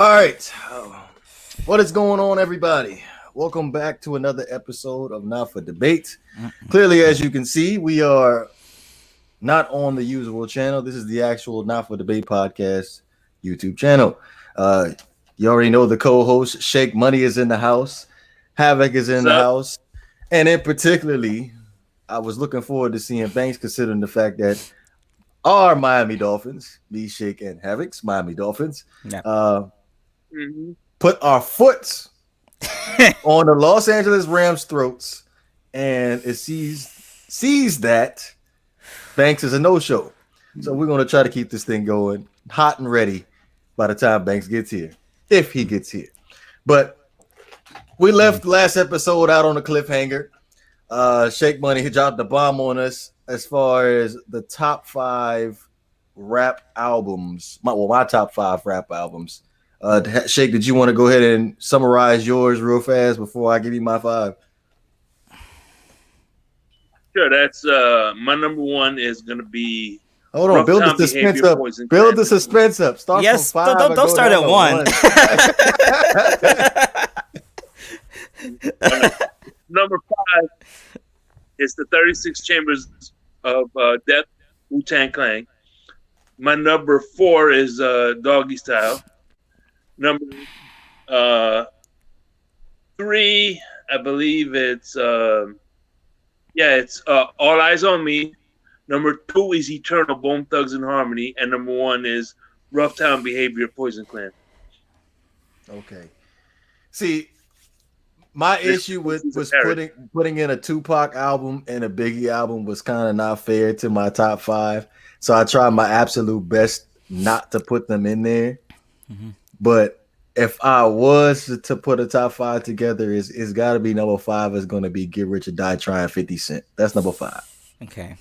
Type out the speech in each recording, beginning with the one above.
All right. What is going on, everybody? Welcome back to another episode of Not for Debate. Clearly, as you can see, we are not on the usual channel. This is the actual Not for Debate podcast YouTube channel. You already know the co-host, Shake Money, is in the house. Havoc is in the house. And in particularly, I was looking forward to seeing Banks, considering the fact that our Miami Dolphins, me, Shake, and Havoc's Miami Dolphins, put our foot on the Los Angeles Rams' throats, and it sees that Banks is a no-show. So we're going to try to keep this thing going hot and ready by the time Banks gets here, if he gets here. But we left last episode out on a cliffhanger. Shake Money, he dropped the bomb on us as far as the top 5 rap albums. My top 5 rap albums. Shake, did you want to go ahead and summarize yours real fast before I give you my 5? Sure, that's my number 1 is gonna be. Hold on, build the suspense up. Build the suspense up. Start from 5. Don't start at 1. Number 5 is the 36 Chambers of Death, Wu-Tang Clan. My number 4 is Doggy Style. Number 3, I believe it's All Eyes on Me. Number 2 is Eternal, Bone Thugs and Harmony, and number 1 is Rough Town Behavior, Poison Clan. Okay. See, my issue was putting in a Tupac album and a Biggie album was kind of not fair to my top 5. So I tried my absolute best not to put them in there. Mm-hmm. But if I was to put a top 5 together, it's got to be number 5 is going to be Get Rich or Die Trying 50 Cent. That's number 5. Okay.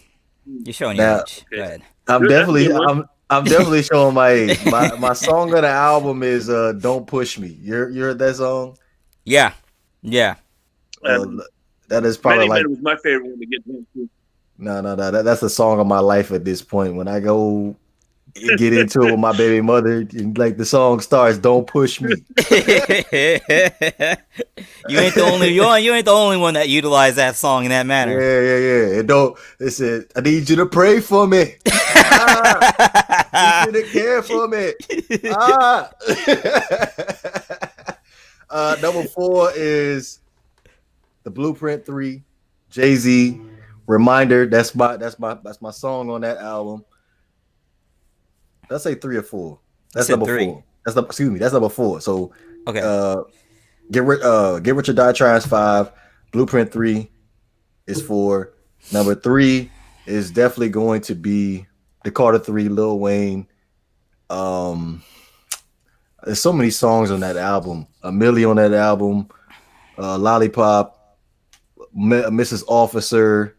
You're showing your age. Go ahead. I'm definitely showing my age. My song of the album is Don't Push Me. You heard that song? Yeah. That is probably Many Men was my favorite one to get into. No. That's the song of my life at this point. When I go get into it with my baby mother, like the song starts, "Don't Push Me." You ain't the only one that utilized that song in that manner. Yeah. It said, "I need you to pray for me. I need you to care for me." Number 4 is The Blueprint 3, Jay-Z, Reminder. That's my song on that album. Did I say 3 or 4? That's number 3. 4. That's number 4. So okay. Get Rich or Die Trying is 5. Blueprint 3 is 4. Number 3 is definitely going to be the Carter 3, Lil Wayne. There's so many songs on that album. A Milli on that album. Lollipop. Mrs. Officer.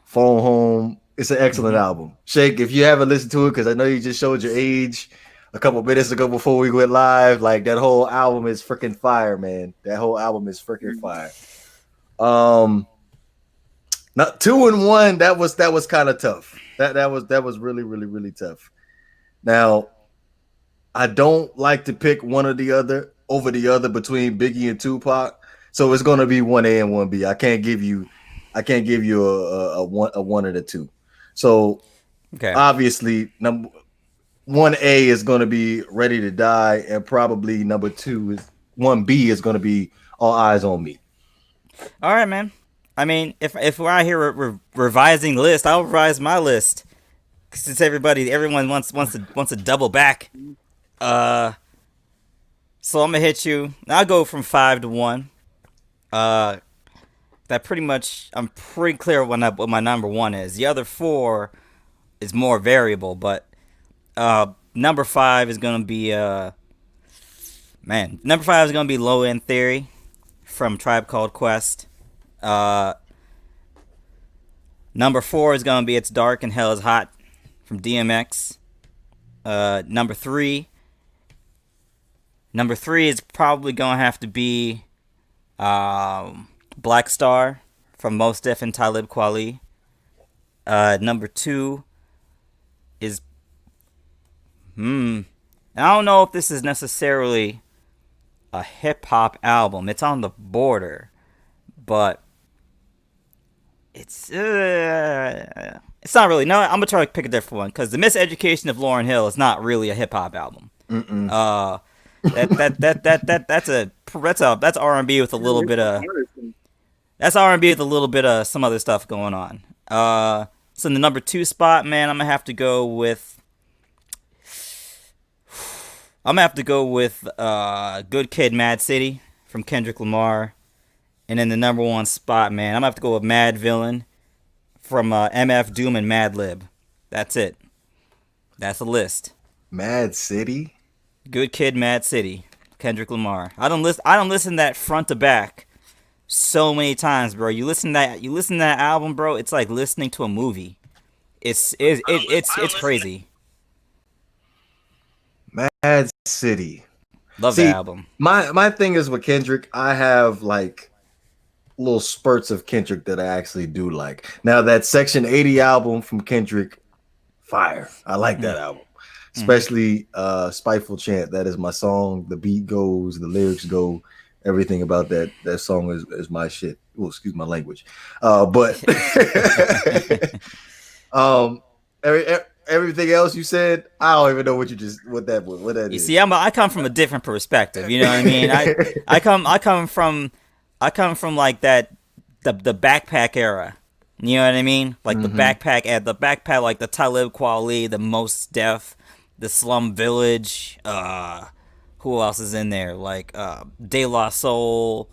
Phone Home. It's an excellent album. Shake, if you haven't listened to it, because I know you just showed your age a couple minutes ago before we went live, like that whole album is freaking fire, man. That whole album is freaking fire. Not 2 and 1. That was kind of tough. That was really, really, really tough. Now, I don't like to pick one or the other over the other between Biggie and Tupac, so it's gonna be 1A and 1B. I can't give you a 1 or the 2. So obviously, number 1A is going to be Ready to Die, and probably number 1B is going to be All Eyes on Me. All right, man. I mean, if we're out here revising list, I'll revise my list since everyone wants to double back. So I'm gonna hit you. I'll go from 5 to 1. I'm pretty clear what my number 1 is. The other 4 is more variable, but number 5 is gonna be number 5 is gonna be Low End Theory from Tribe Called Quest. Number 4 is gonna be It's Dark and Hell is Hot from DMX. Number 3 is probably gonna have to be Black Star from Mos Def and Talib Kweli. Number 2 is And I don't know if this is necessarily a hip hop album. It's on the border, but it's not really. No, I'm gonna try to pick a different one because the Miseducation of Lauryn Hill is not really a hip hop album. Mm-mm. That's R&B with a little bit of some other stuff going on. So in the number 2 spot, man, I'm gonna have to go with Good Kid, Mad City from Kendrick Lamar. And in the number 1 spot, man, I'm gonna have to go with Mad Villain from MF Doom and Madlib. That's it. That's the list. Mad City. Good Kid, Mad City, Kendrick Lamar. I don't listen to that front to back so many times, bro. You listen to that album, bro. It's like listening to a movie. It's crazy. Mad City. Love the album. My thing is with Kendrick, I have like little spurts of Kendrick that I actually do like. Now that Section 80 album from Kendrick, fire. I like that album. Especially Spiteful Chant. That is my song. The beat goes, the lyrics go, everything about that song is my shit. Oh, excuse my language. But everything else you said, I don't even know what that You is. see, I come from a different perspective. You know what I mean? I come from like that the backpack era. You know what I mean? Like the backpack, like the Talib Kweli, the Mos Def, the Slum Village. Who else is in there? Like De La Soul,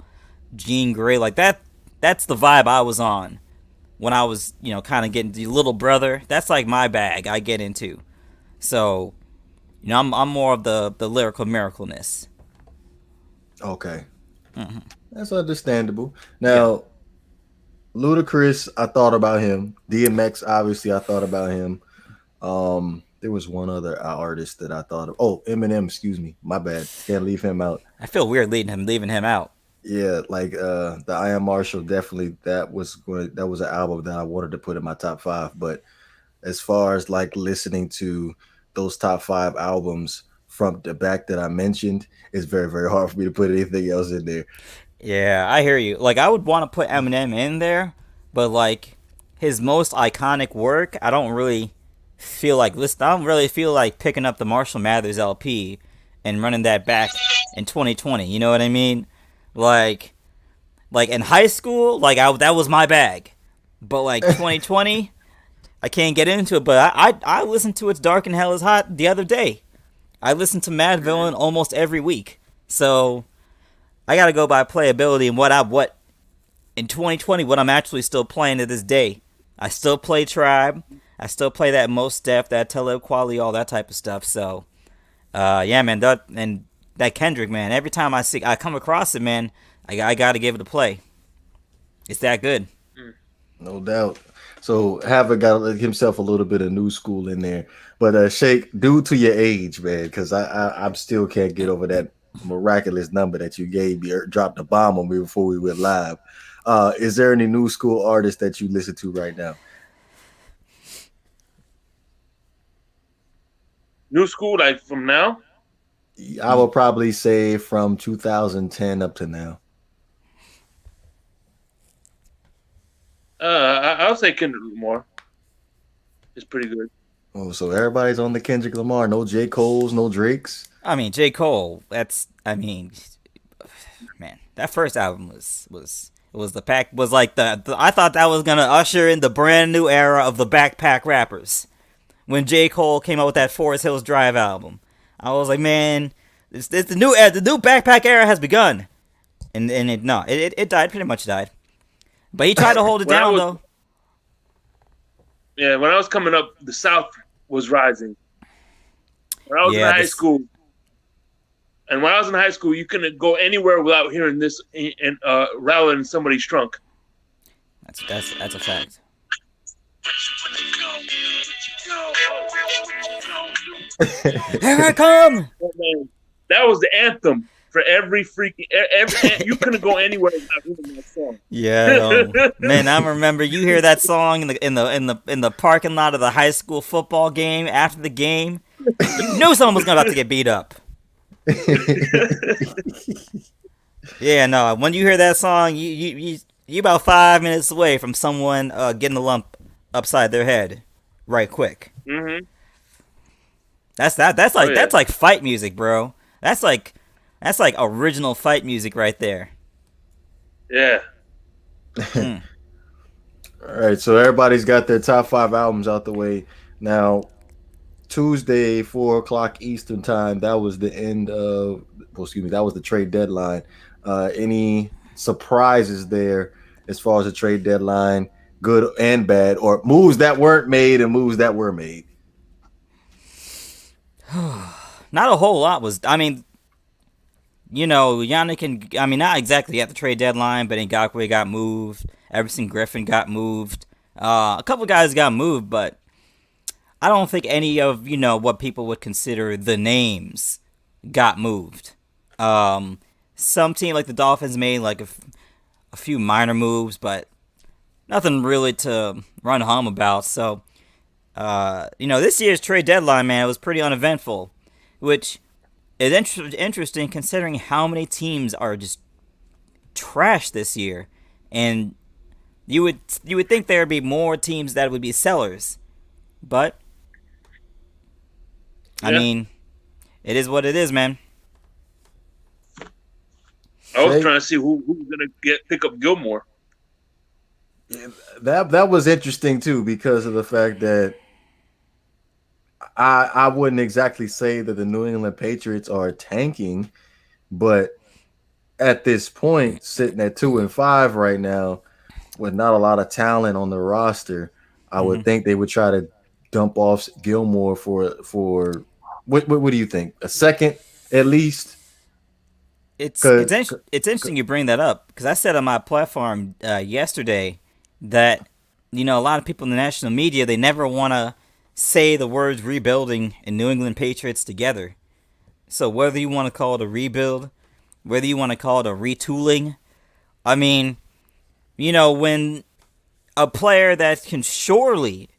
Jean Grey. Like that. That's the vibe I was on when I was, kind of getting the Little Brother. That's like my bag. I get into. So, I'm more of the lyrical miracleness. Okay, that's understandable. Now, Ludacris, I thought about him. DMX, obviously, I thought about him. There was one other artist that I thought of. Oh, Eminem, excuse me. My bad. Can't leave him out. I feel weird leaving him out. Yeah, like the I Am Marshall, definitely that was an album that I wanted to put in my top 5. But as far as like listening to those top 5 albums from the back that I mentioned, it's very, very hard for me to put anything else in there. Yeah, I hear you. Like I would want to put Eminem in there, but like his most iconic work, I don't really feel like picking up the Marshall Mathers LP and running that back in 2020. You know what I mean? Like in high school, that was my bag. But like 2020, I can't get into it. But I listened to It's Dark and Hell Is Hot the other day. I listened to Mad Villain almost every week. So I gotta go by playability and what in 2020 what I'm actually still playing to this day. I still play Tribe. I still play that Mos Def, that Talib Kweli, all that type of stuff. So yeah, man, that Kendrick, man, every time I come across it, man, I gotta give it a play. It's that good. No doubt. So Havoc got himself a little bit of new school in there. But Shake, due to your age, man, because I still can't get over that miraculous number that you gave me or dropped a bomb on me before we went live. Is there any new school artists that you listen to right now? New school, like from now? I will probably say from 2010 up to now. I'll say Kendrick Lamar. It's pretty good. Oh, so everybody's on the Kendrick Lamar. No J. Cole's, no Drake's. I mean, J. Cole. Man, that first album was the pack was like the I thought that was gonna usher in the brand new era of the backpack rappers. When J. Cole came out with that Forest Hills Drive album, I was like, man, it's the new backpack era has begun, and it died, pretty much died, but he tried to hold it down though. Yeah, when I was coming up, the South was rising. When I was in high school, you couldn't go anywhere without hearing this and rattling somebody's trunk. That's a fact. Here I come. That was the anthem for every freaking. You couldn't go anywhere without hearing that song. Yeah, man, I remember you hear that song in the parking lot of the high school football game after the game. You knew someone was about to get beat up. Yeah, no. When you hear that song, you about 5 minutes away from someone getting a lump upside their head, right quick. Mm-hmm. That's Oh like yeah. that's like fight music, bro. That's like original fight music right there. Yeah. Mm. All right, so everybody's got their top 5 albums out the way. Now, Tuesday, 4 o'clock Eastern time, that was the end of, well, excuse me, that was the trade deadline. Any surprises there as far as the trade deadline, good and bad, or moves that weren't made and moves that were made? Not a whole lot was. I mean, Yannick and I mean not exactly at the trade deadline, but Ngakwe got moved. Everson Griffin got moved. A couple guys got moved, but I don't think any of what people would consider the names got moved. Some team like the Dolphins made like a few minor moves, but nothing really to run home about. So, this year's trade deadline, man, it was pretty uneventful, which is interesting considering how many teams are just trash this year, and you would think there would be more teams that would be sellers, but I Yeah. mean, it is what it is, man. I was Say- trying to see who's gonna pick up Gilmore. That was interesting too, because of the fact that I wouldn't exactly say that the New England Patriots are tanking, but at this point, sitting at 2-5 right now, with not a lot of talent on the roster, I would think they would try to dump off Gilmore for what do you think? A second at least? It's 'Cause- it's interesting you bring that up because I said on my platform yesterday that a lot of people in the national media they never want to say the words rebuilding and New England Patriots together. So whether you want to call it a rebuild, whether you want to call it a retooling, I mean, when a player that can surely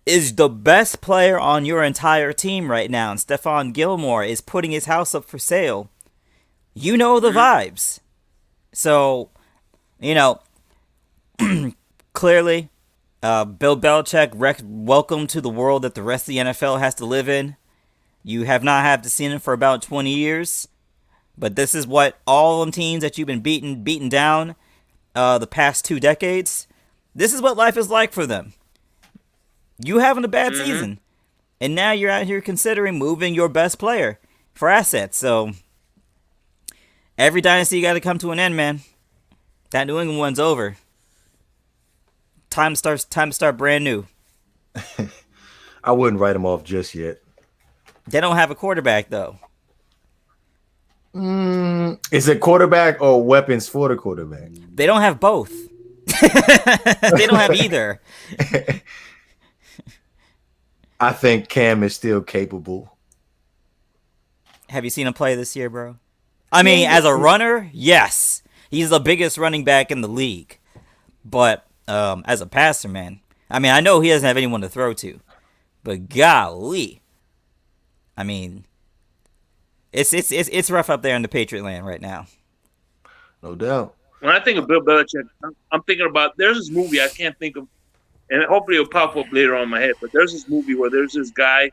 is the best player on your entire team right now, and Stephon Gilmore is putting his house up for sale, you know the vibes. So, clearly, Bill Belichick, welcome to the world that the rest of the NFL has to live in. You have not had to see him for about 20 years, but this is what all them teams that you've been beaten down the past 2 decades, this is what life is like for them. You having a bad season, and now you're out here considering moving your best player for assets. So every dynasty got to come to an end, man. That New England one's over. Time to start brand new. I wouldn't write them off just yet. They don't have a quarterback though. Is it quarterback or weapons for the quarterback? They don't have both. They don't have either. I think Cam is still capable. Have you seen him play this year, bro? I mean, as a runner, yes. He's the biggest running back in the league. But as a passer, man, I mean, I know he doesn't have anyone to throw to. But golly. I mean, it's rough up there in the Patriot land right now. No doubt. When I think of Bill Belichick, I'm thinking about there's this movie I can't think of, and hopefully it'll pop up later on in my head. But there's this movie where there's this guy,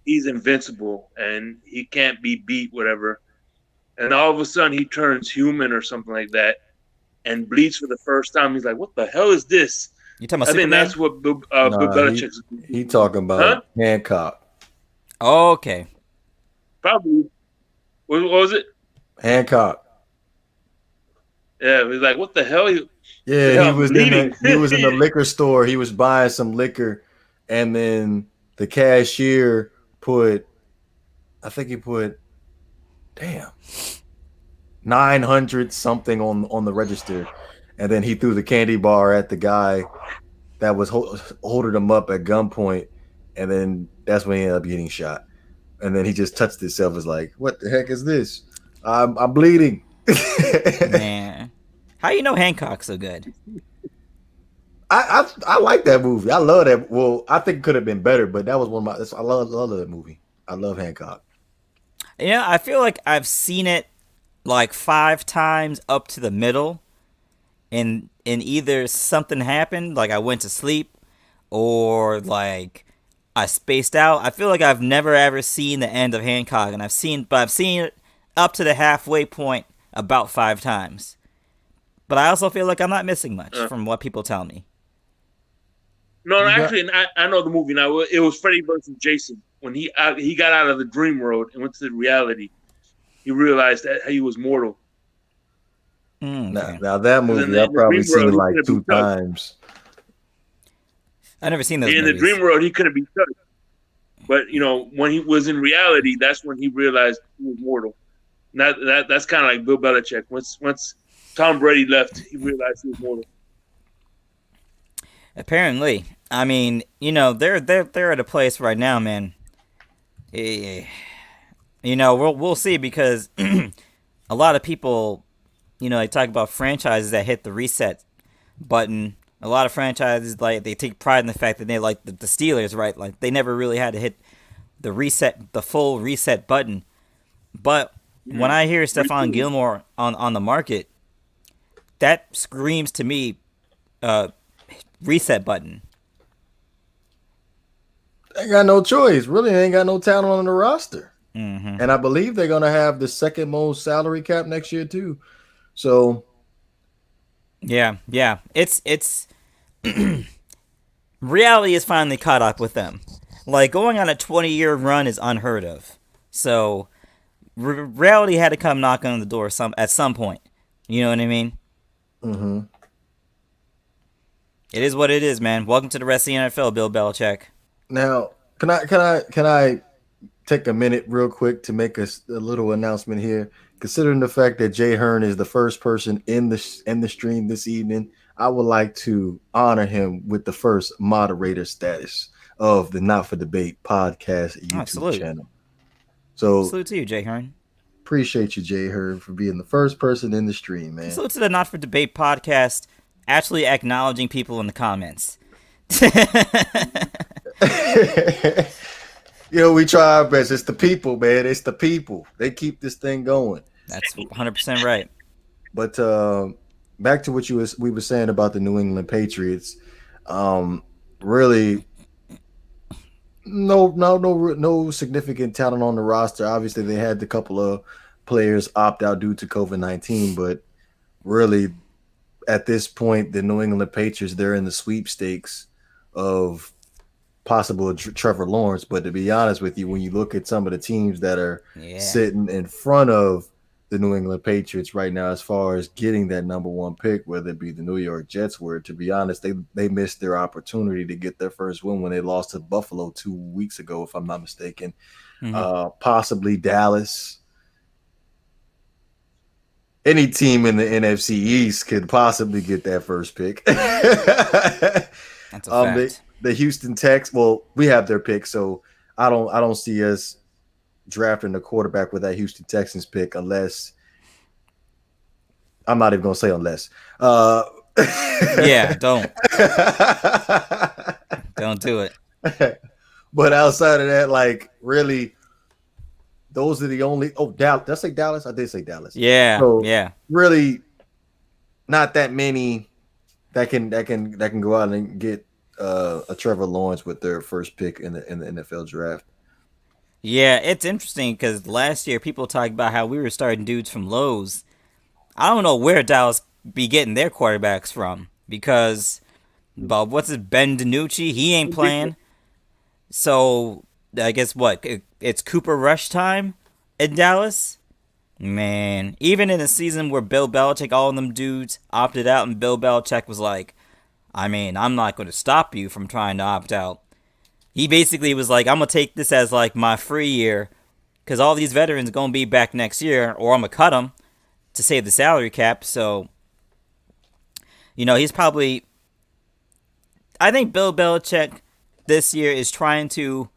he's invincible and he can't be beat, whatever. And all of a sudden he turns human or something like that, and bleeds for the first time. He's like, "What the hell is this?" You talking about I think Superman? that's what Bill Nah, Belichick's. He talking about Hancock. Okay. Probably. What was it? Hancock. Yeah, he's like, "What the hell?" Yeah, Yeah, he I'm was bleeding. he was in the liquor store. He was buying some liquor, and then the cashier put, I think he put, damn, 900 something on the register, and then he threw the candy bar at the guy that was holding him up at gunpoint, and then that's when he ended up getting shot. And then he just touched himself. Was like, "What the heck is this? I'm bleeding." Man. How you know Hancock's so good? I like that movie. I love that. Well, I think it could have been better, but that was one of my. I love that movie. I love Hancock. Yeah, I feel like I've seen it like 5 times up to the middle, and either something happened, like I went to sleep, or like I spaced out. I feel like I've never ever seen the end of Hancock, and I've seen it up to the halfway point about 5 times. But I also feel like I'm not missing much from what people tell me. No, actually, I know the movie now. It was Freddy versus Jason when he got out of the dream world and went to the reality. He realized that he was mortal. Okay. Now that movie I've probably seen like 2 times. I've never seen those in movies. the dream world, he couldn't be touched. But when he was in reality, that's when he realized he was mortal. That's kind of like Bill Belichick. Once Tom Brady left, he realized he was mortal. Apparently, I mean, they're at a place right now, man. We'll see, because a lot of people, they talk about franchises that hit the reset button. A lot of franchises, like, they take pride in the fact that they, like the Steelers, right? Like, they never really had to hit the full reset button. But when I hear Stephon Gilmore on the market, that screams to me, reset button. They got no choice. Really, they ain't got no talent on the roster. Mm-hmm. And I believe they're going to have the second most salary cap next year too. So yeah, it's reality has finally caught up with them. Like, going on a 20-year run is unheard of. So reality had to come knocking on the door at some point. You know what I mean? Mm-hmm. It is what it is, man. Welcome to the rest of the NFL, Bill Belichick. Now, can I take a minute real quick to make a little announcement here? Considering the fact that Jay Hearn is the first person in the stream this evening, I would like to honor him with the first moderator status of the Not for Debate podcast YouTube channel. So salute to you, Jay Hearn. Appreciate you, Jay Hearn, for being the first person in the stream, man. Salute to the Not for Debate podcast, actually acknowledging people in the comments. We try our best. It's the people, man. It's the people. They keep this thing going. That's 100% right. But back to what we were saying about the New England Patriots. Really, no significant talent on the roster. Obviously, they had a couple of players opt out due to COVID-19, but really, at this point, the New England Patriots, they're in the sweepstakes of possible Trevor Lawrence. But to be honest with you, when you look at some of the teams that are sitting in front of the New England Patriots right now, as far as getting that number 1 pick, whether it be the New York Jets, where, to be honest, they missed their opportunity to get their first win when they lost to Buffalo 2 weeks ago, if I'm not mistaken. Mm-hmm. Possibly Dallas. Any team in the NFC East could possibly get that first pick. That's a fact. The Houston Texans, well, we have their pick, so I don't see us drafting the quarterback with that Houston Texans pick, unless I'm not even gonna say unless. Yeah, don't do it. But outside of that, like, really, those are the only. Oh, Dallas. Did I say Dallas? I did say Dallas. Yeah, so yeah. Really, not that many that can go out and get a Trevor Lawrence with their first pick in the NFL draft. Yeah, it's interesting because last year people talked about how we were starting dudes from Lowe's. I don't know where Dallas be getting their quarterbacks from, because what's it, Ben DiNucci? He ain't playing. So I guess it's Cooper Rush time in Dallas. Man, even in a season where Bill Belichick, all of them dudes opted out, and Bill Belichick was like, I mean, I'm not going to stop you from trying to opt out. He basically was like, I'm going to take this as like my free year, because all these veterans are going to be back next year, or I'm going to cut them to save the salary cap. So, he's probably, I think Bill Belichick this year is trying to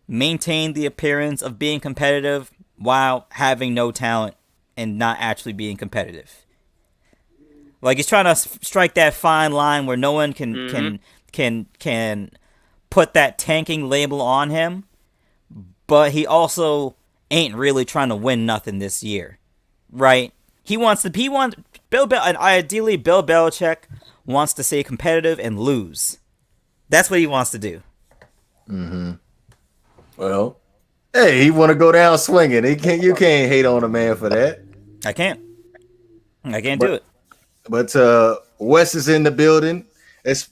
maintain the appearance of being competitive while having no talent and not actually being competitive. Like he's trying to strike that fine line where no one can put that tanking label on him, but he also ain't really trying to win nothing this year, right? Ideally Bill Belichick wants to stay competitive and lose. That's what he wants to do. Well, hey, he want to go down swinging. You can't hate on a man for that. I can't do it. But Wes is in the building.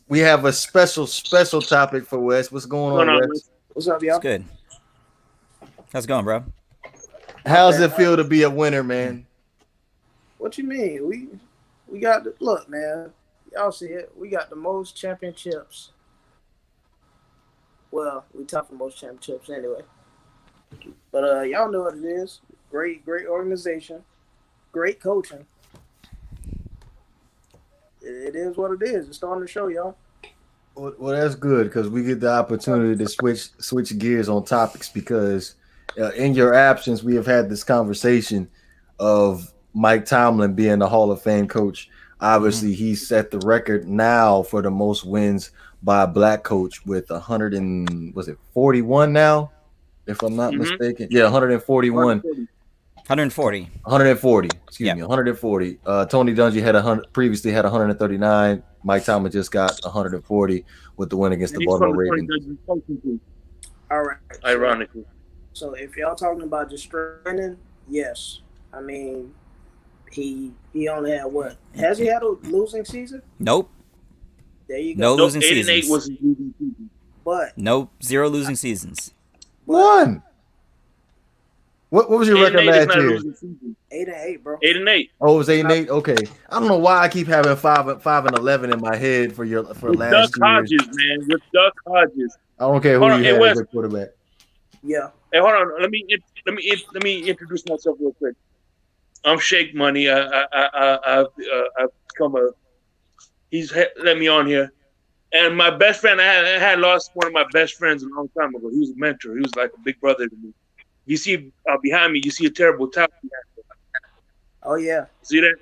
We have a special topic for Wes. What's going on, Wes? What's up, y'all? It's good. How's it going, bro? How's it feel to be a winner, man? What you mean? We got look, man. Y'all see it. We got the most championships. Well, we tough for most championships anyway. But y'all know what it is. Great organization. Great coaching. It is what it is. It's starting to show, y'all. Well, that's good because we get the opportunity to switch gears on topics because in your absence, we have had this conversation of Mike Tomlin being the Hall of Fame coach. Obviously, he set the record now for the most wins by a black coach with 41 now, if I'm not mistaken. Yeah, 141. 140. Excuse me, 140. Tony Dungy previously had 139. Mike Tomlin just got 140 with the win against the Baltimore Ravens. All right. Ironically. So if y'all talking about just training, yes. I mean, he only had what? Has he had a losing season? Nope. There you go. No losing seasons. 8-8 was his losing season. But nope, 0 losing seasons. One. What was your record last year? 8-8, bro. 8-8. Oh, it was 8-8. Okay, I don't know why I keep having 5-11 in my head for last year. Duck Hodges, man. With Duck Hodges. I don't care who you had as a quarterback. Yeah. Hey, hold on. Let me introduce myself real quick. I'm Shake Money. I've become he's let me on here. And my best friend, I had lost one of my best friends a long time ago. He was a mentor. He was like a big brother to me. You see behind me, you see a terrible top behind me. Oh, yeah. See that?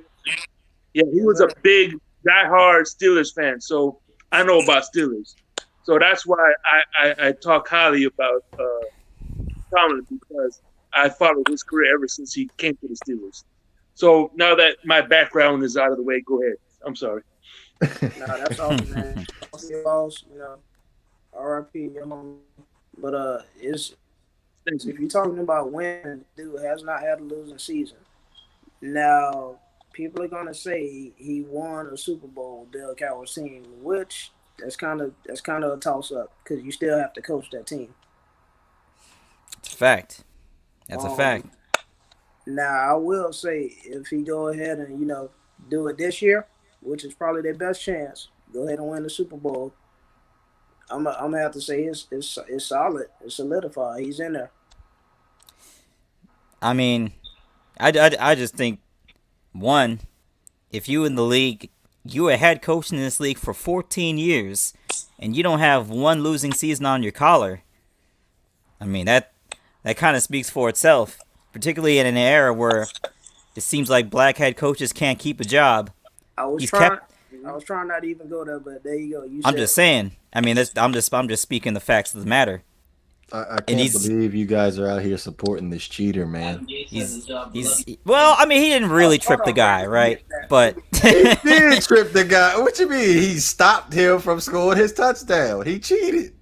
Yeah, he was a big, diehard Steelers fan. So I know about Steelers. So that's why I talk highly about Tomlin because I followed his career ever since he came to the Steelers. So now that my background is out of the way, go ahead. I'm sorry. No, that's awesome, man. R.I.P. But if you're talking about winning, dude has not had a losing season. Now, people are gonna say he won a Super Bowl with Bill Cowher's team, which that's kind of a toss up because you still have to coach that team. It's a fact. That's a fact. Now, I will say if he go ahead and do it this year, which is probably their best chance, go ahead and win the Super Bowl. I'm gonna have to say it's solid, it's solidified. He's in there. I mean, I just think one, if you in the league, you a head coach in this league for 14 years, and you don't have one losing season on your collar. I mean that kind of speaks for itself, particularly in an era where it seems like black head coaches can't keep a job. I was trying not to even go there, but there you go. I'm just saying. I mean, I'm just speaking the facts of the matter. I can't believe you guys are out here supporting this cheater, man. Well, I mean, he didn't really trip the guy, right? But he did trip the guy. What you mean? He stopped him from scoring his touchdown. He cheated.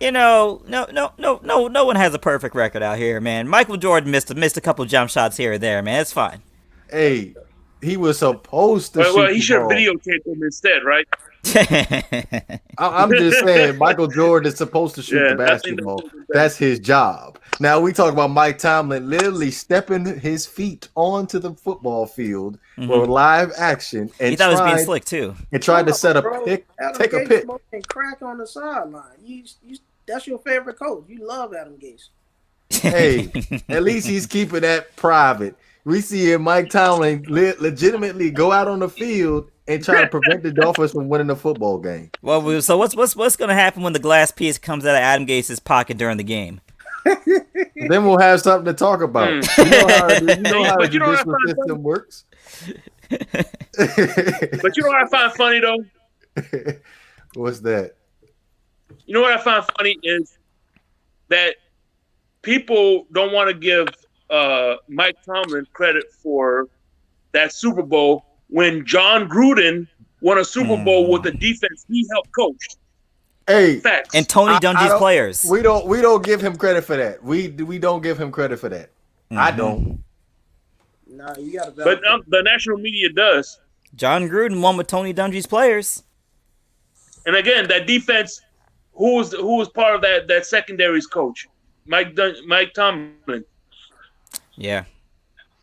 No one has a perfect record out here, man. Michael Jordan missed a couple jump shots here or there, man. It's fine. Hey, he was supposed to. Well, he should have videotaped him instead, right? I'm just saying, Michael Jordan is supposed to shoot the basketball. That's his job. Now we talk about Mike Tomlin literally stepping his feet onto the football field for live action, and he thought he was being slick too, and tried to set a pick, take a pick, and crack on the sideline. That's your favorite coach. You love Adam Gase. Hey, at least he's keeping that private. We see Mike Tomlin legitimately go out on the field and try to prevent the Dolphins from winning the football game. Well, so what's going to happen when the glass piece comes out of Adam Gase's pocket during the game? Then we'll have something to talk about. You know how the judicial system works. But you know what I find funny though? What's that? You know what I find funny is that people don't want to give Mike Tomlin credit for that Super Bowl when John Gruden won a Super Bowl with the defense he helped coach. Hey, Facts. And Tony I Dungy's don't. players. We don't give him credit for that. We don't give him credit for that. I don't. No, you got to But the national media does. John Gruden won with Tony Dungy's players. And again, that defense, who was part of that secondary's coach? Mike Tomlin. Yeah.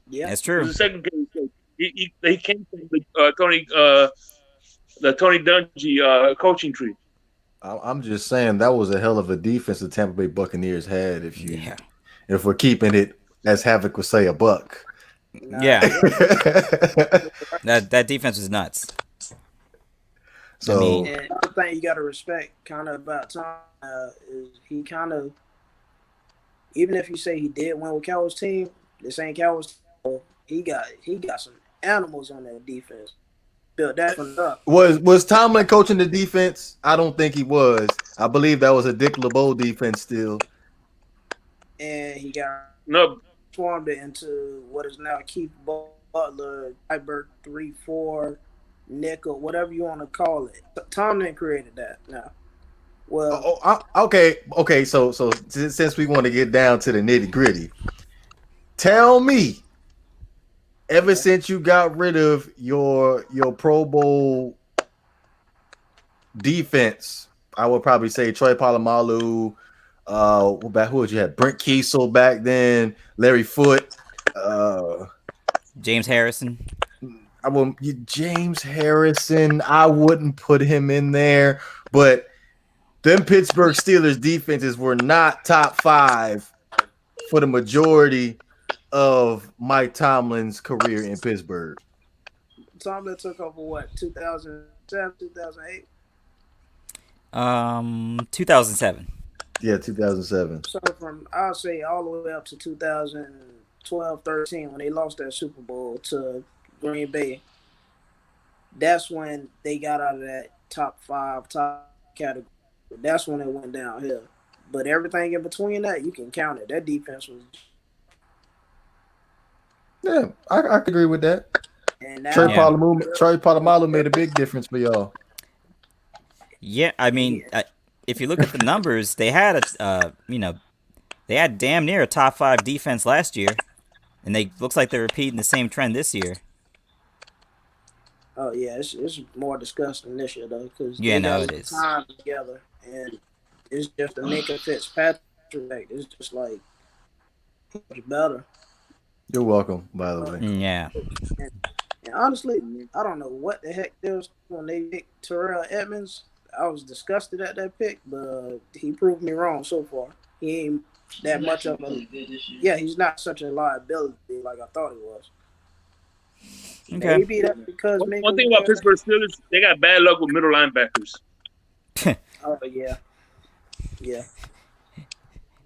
Yeah, That's He true. was a secondary coach. He came from the Tony Dungy coaching tree. I'm just saying that was a hell of a defense the Tampa Bay Buccaneers had. Yeah. If we're keeping it as Havoc would say, a buck. Yeah. That defense was nuts. So I mean, and the thing you got to respect kind of about Tom is he kind of, even if you say he did win with Cowboys team, this ain't Cowboys team. He got some animals on that defense. Built that one up. was Tomlin coaching the defense? I don't think he was. I believe that was a Dick LeBeau defense still. And he got No, transformed it into what is now Keith Butler, Ibert 3-4, nickel, whatever you want to call it. Tomlin created that now. Well, Okay. So since we want to get down to the nitty gritty, tell me, ever since you got rid of your Pro Bowl defense, I would probably say Troy Polamalu. Who would you have? Brent Kiesel back then, Larry Foote, James Harrison. James Harrison. I wouldn't put him in there, but them Pittsburgh Steelers defenses were not top 5 for the majority of Mike Tomlin's career in Pittsburgh. Tomlin took over what, 2007, 2008? 2007. Yeah, 2007. So from, I'll say, all the way up to 2012, 13, when they lost that Super Bowl to Green Bay, that's when they got out of that top 5 category. That's when it went downhill. But everything in between that, you can count it. That defense was. Yeah, I could agree with that. And now, Troy Polamalu made a big difference for y'all. Yeah, I mean, if you look at the numbers, they had they had damn near a top 5 defense last year, and looks like they're repeating the same trend this year. Oh yeah, it's more disgusting this year though, because it is. Time together, and it's just a Minka Fitzpatrick. It's just like much better. You're welcome, by the way. Yeah. And honestly, I don't know what the heck there was when they picked Terrell Edmonds. I was disgusted at that pick, but he proved me wrong so far. He ain't that much of a. Yeah, he's not such a liability like I thought he was. Okay. Maybe that's because one thing about Pittsburgh Steelers, they got bad luck with middle linebackers. Oh yeah.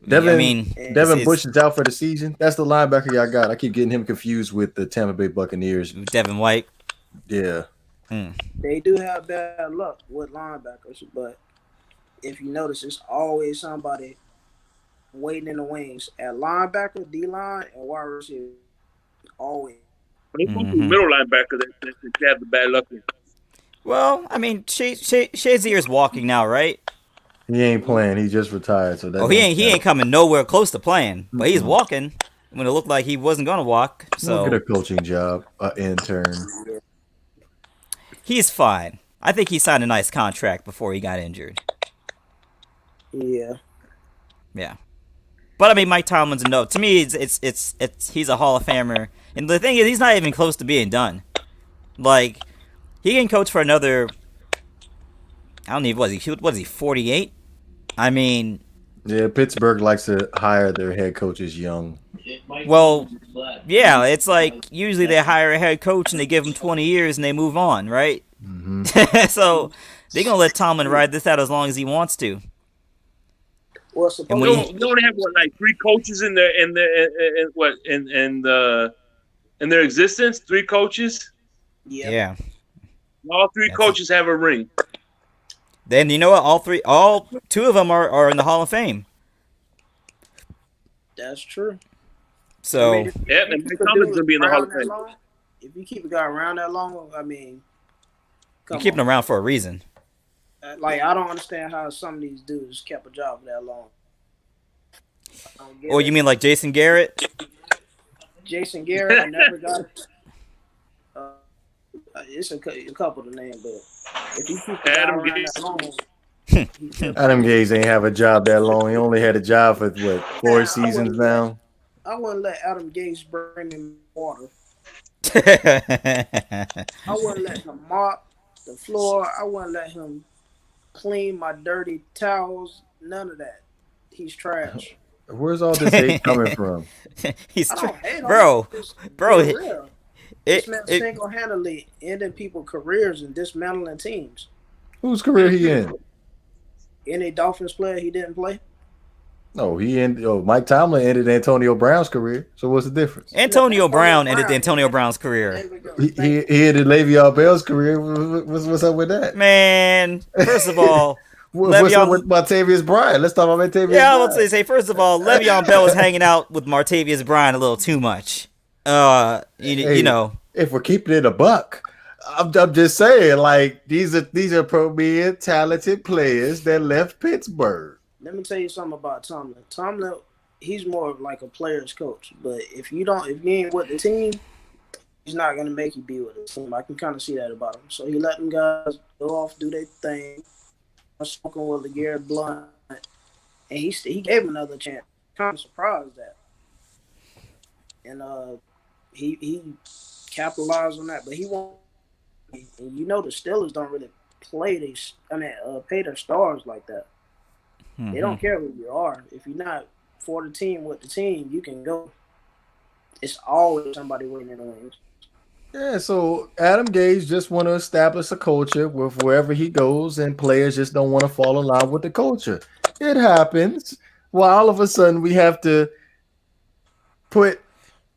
Devin Bush is out for the season. That's the linebacker y'all got. I keep getting him confused with the Tampa Bay Buccaneers. Devin White. Yeah. They do have bad luck with linebackers, but if you notice, it's always somebody waiting in the wings at linebacker, D-line, and wide receiver. Always. When it comes to middle linebacker, they have the bad luck with. Well, I mean, Shazier's walking now, right? He ain't playing. He just retired. So he ain't coming nowhere close to playing, but he's walking when it looked like he wasn't gonna walk. So get a coaching job, intern. He's fine. I think he signed a nice contract before he got injured. Yeah. But I mean, Mike Tomlin's a no. To me, it's he's a Hall of Famer, and the thing is, he's not even close to being done. Like, he can coach for another. I don't even. Was he 48? I mean. Yeah, Pittsburgh likes to hire their head coaches young. Well, yeah, it's like usually they hire a head coach and they give him 20 years and they move on, right? Mm-hmm. So they're gonna let Tomlin ride this out as long as he wants to. Well, they only have like 3 coaches in their existence. 3 coaches. Yeah. Yeah. All three That's coaches have a ring. Then you know what? All two of them are in the Hall of Fame. That's true. I mean, So Yeah, if you and keep Mike a Tomlin's dude gonna be in the Hall around of that Fame. long, if you keep a guy around that long, I mean, you come keep on. them around for a reason. Like, I don't understand how some of these dudes kept a job for that long. I don't get Or it. you mean like Jason Garrett? Jason Garrett, I never got it. It's a couple to name, but if you keep a guy Adam around Gase. that long, he should. Adam Gase ain't have a job that long. He only had a job for what, 4 seasons now. I wouldn't let Adam Gase bring me water. I wouldn't let him mop the floor. I wouldn't let him clean my dirty towels. None of that. He's trash. Where's all this hate coming from? He's I don't hate him. bro, Just bro. being real. This man It, single-handedly ending people's careers and dismantling teams. Whose career he in? Any Dolphins player he didn't play? No, Mike Tomlin ended Antonio Brown's career. So what's the difference? Antonio Brown ended Brown. Antonio Brown's There career. we go. He Thank you. ended Le'Veon Bell's career. What's up with that? Man, first of all, What's up Le'Veon. with Martavius Bryant? Let's talk about Martavius Yeah, Bryant. let's say first of all, Le'Veon Bell was hanging out with Martavius Bryant a little too much. You know. If we're keeping it a buck, I'm just saying, like these are premier talented players that left Pittsburgh. Let me tell you something about Tomlin. Tomlin, he's more of like a player's coach. But if you ain't with the team, he's not gonna make you be with the team. I can kind of see that about him. So he let them guys go off, do their thing. I was smoking with LeGarrette Blunt, and he gave him another chance. Kind of surprised that, and he capitalized on that. But he won't. And you know the Steelers don't really pay their stars like that. Mm-hmm. They don't care who you are. If you're not for the team with the team, you can go. It's always somebody winning the wings. Yeah, so Adam Gase just want to establish a culture with wherever he goes, and players just don't want to fall in line with the culture. It happens. Well, all of a sudden we have to put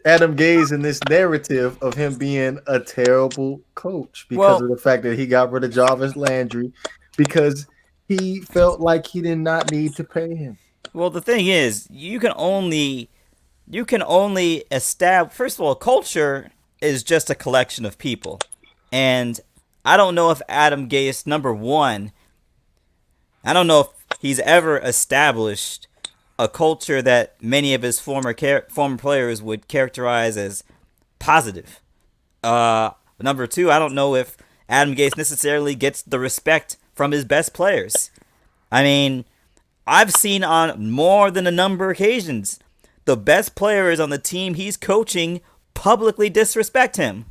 Adam Gase in this narrative of him being a terrible coach because of the fact that he got rid of Jarvis Landry because he felt like he did not need to pay him. Well, the thing is, you can only establish. First of all, culture is just a collection of people, and I don't know if Adam Gase, number one, I don't know if he's ever established a culture that many of his former players would characterize as positive. Number two, I don't know if Adam Gase necessarily gets the respect from his best players. I mean, I've seen on more than a number of occasions the best players on the team he's coaching publicly disrespect him.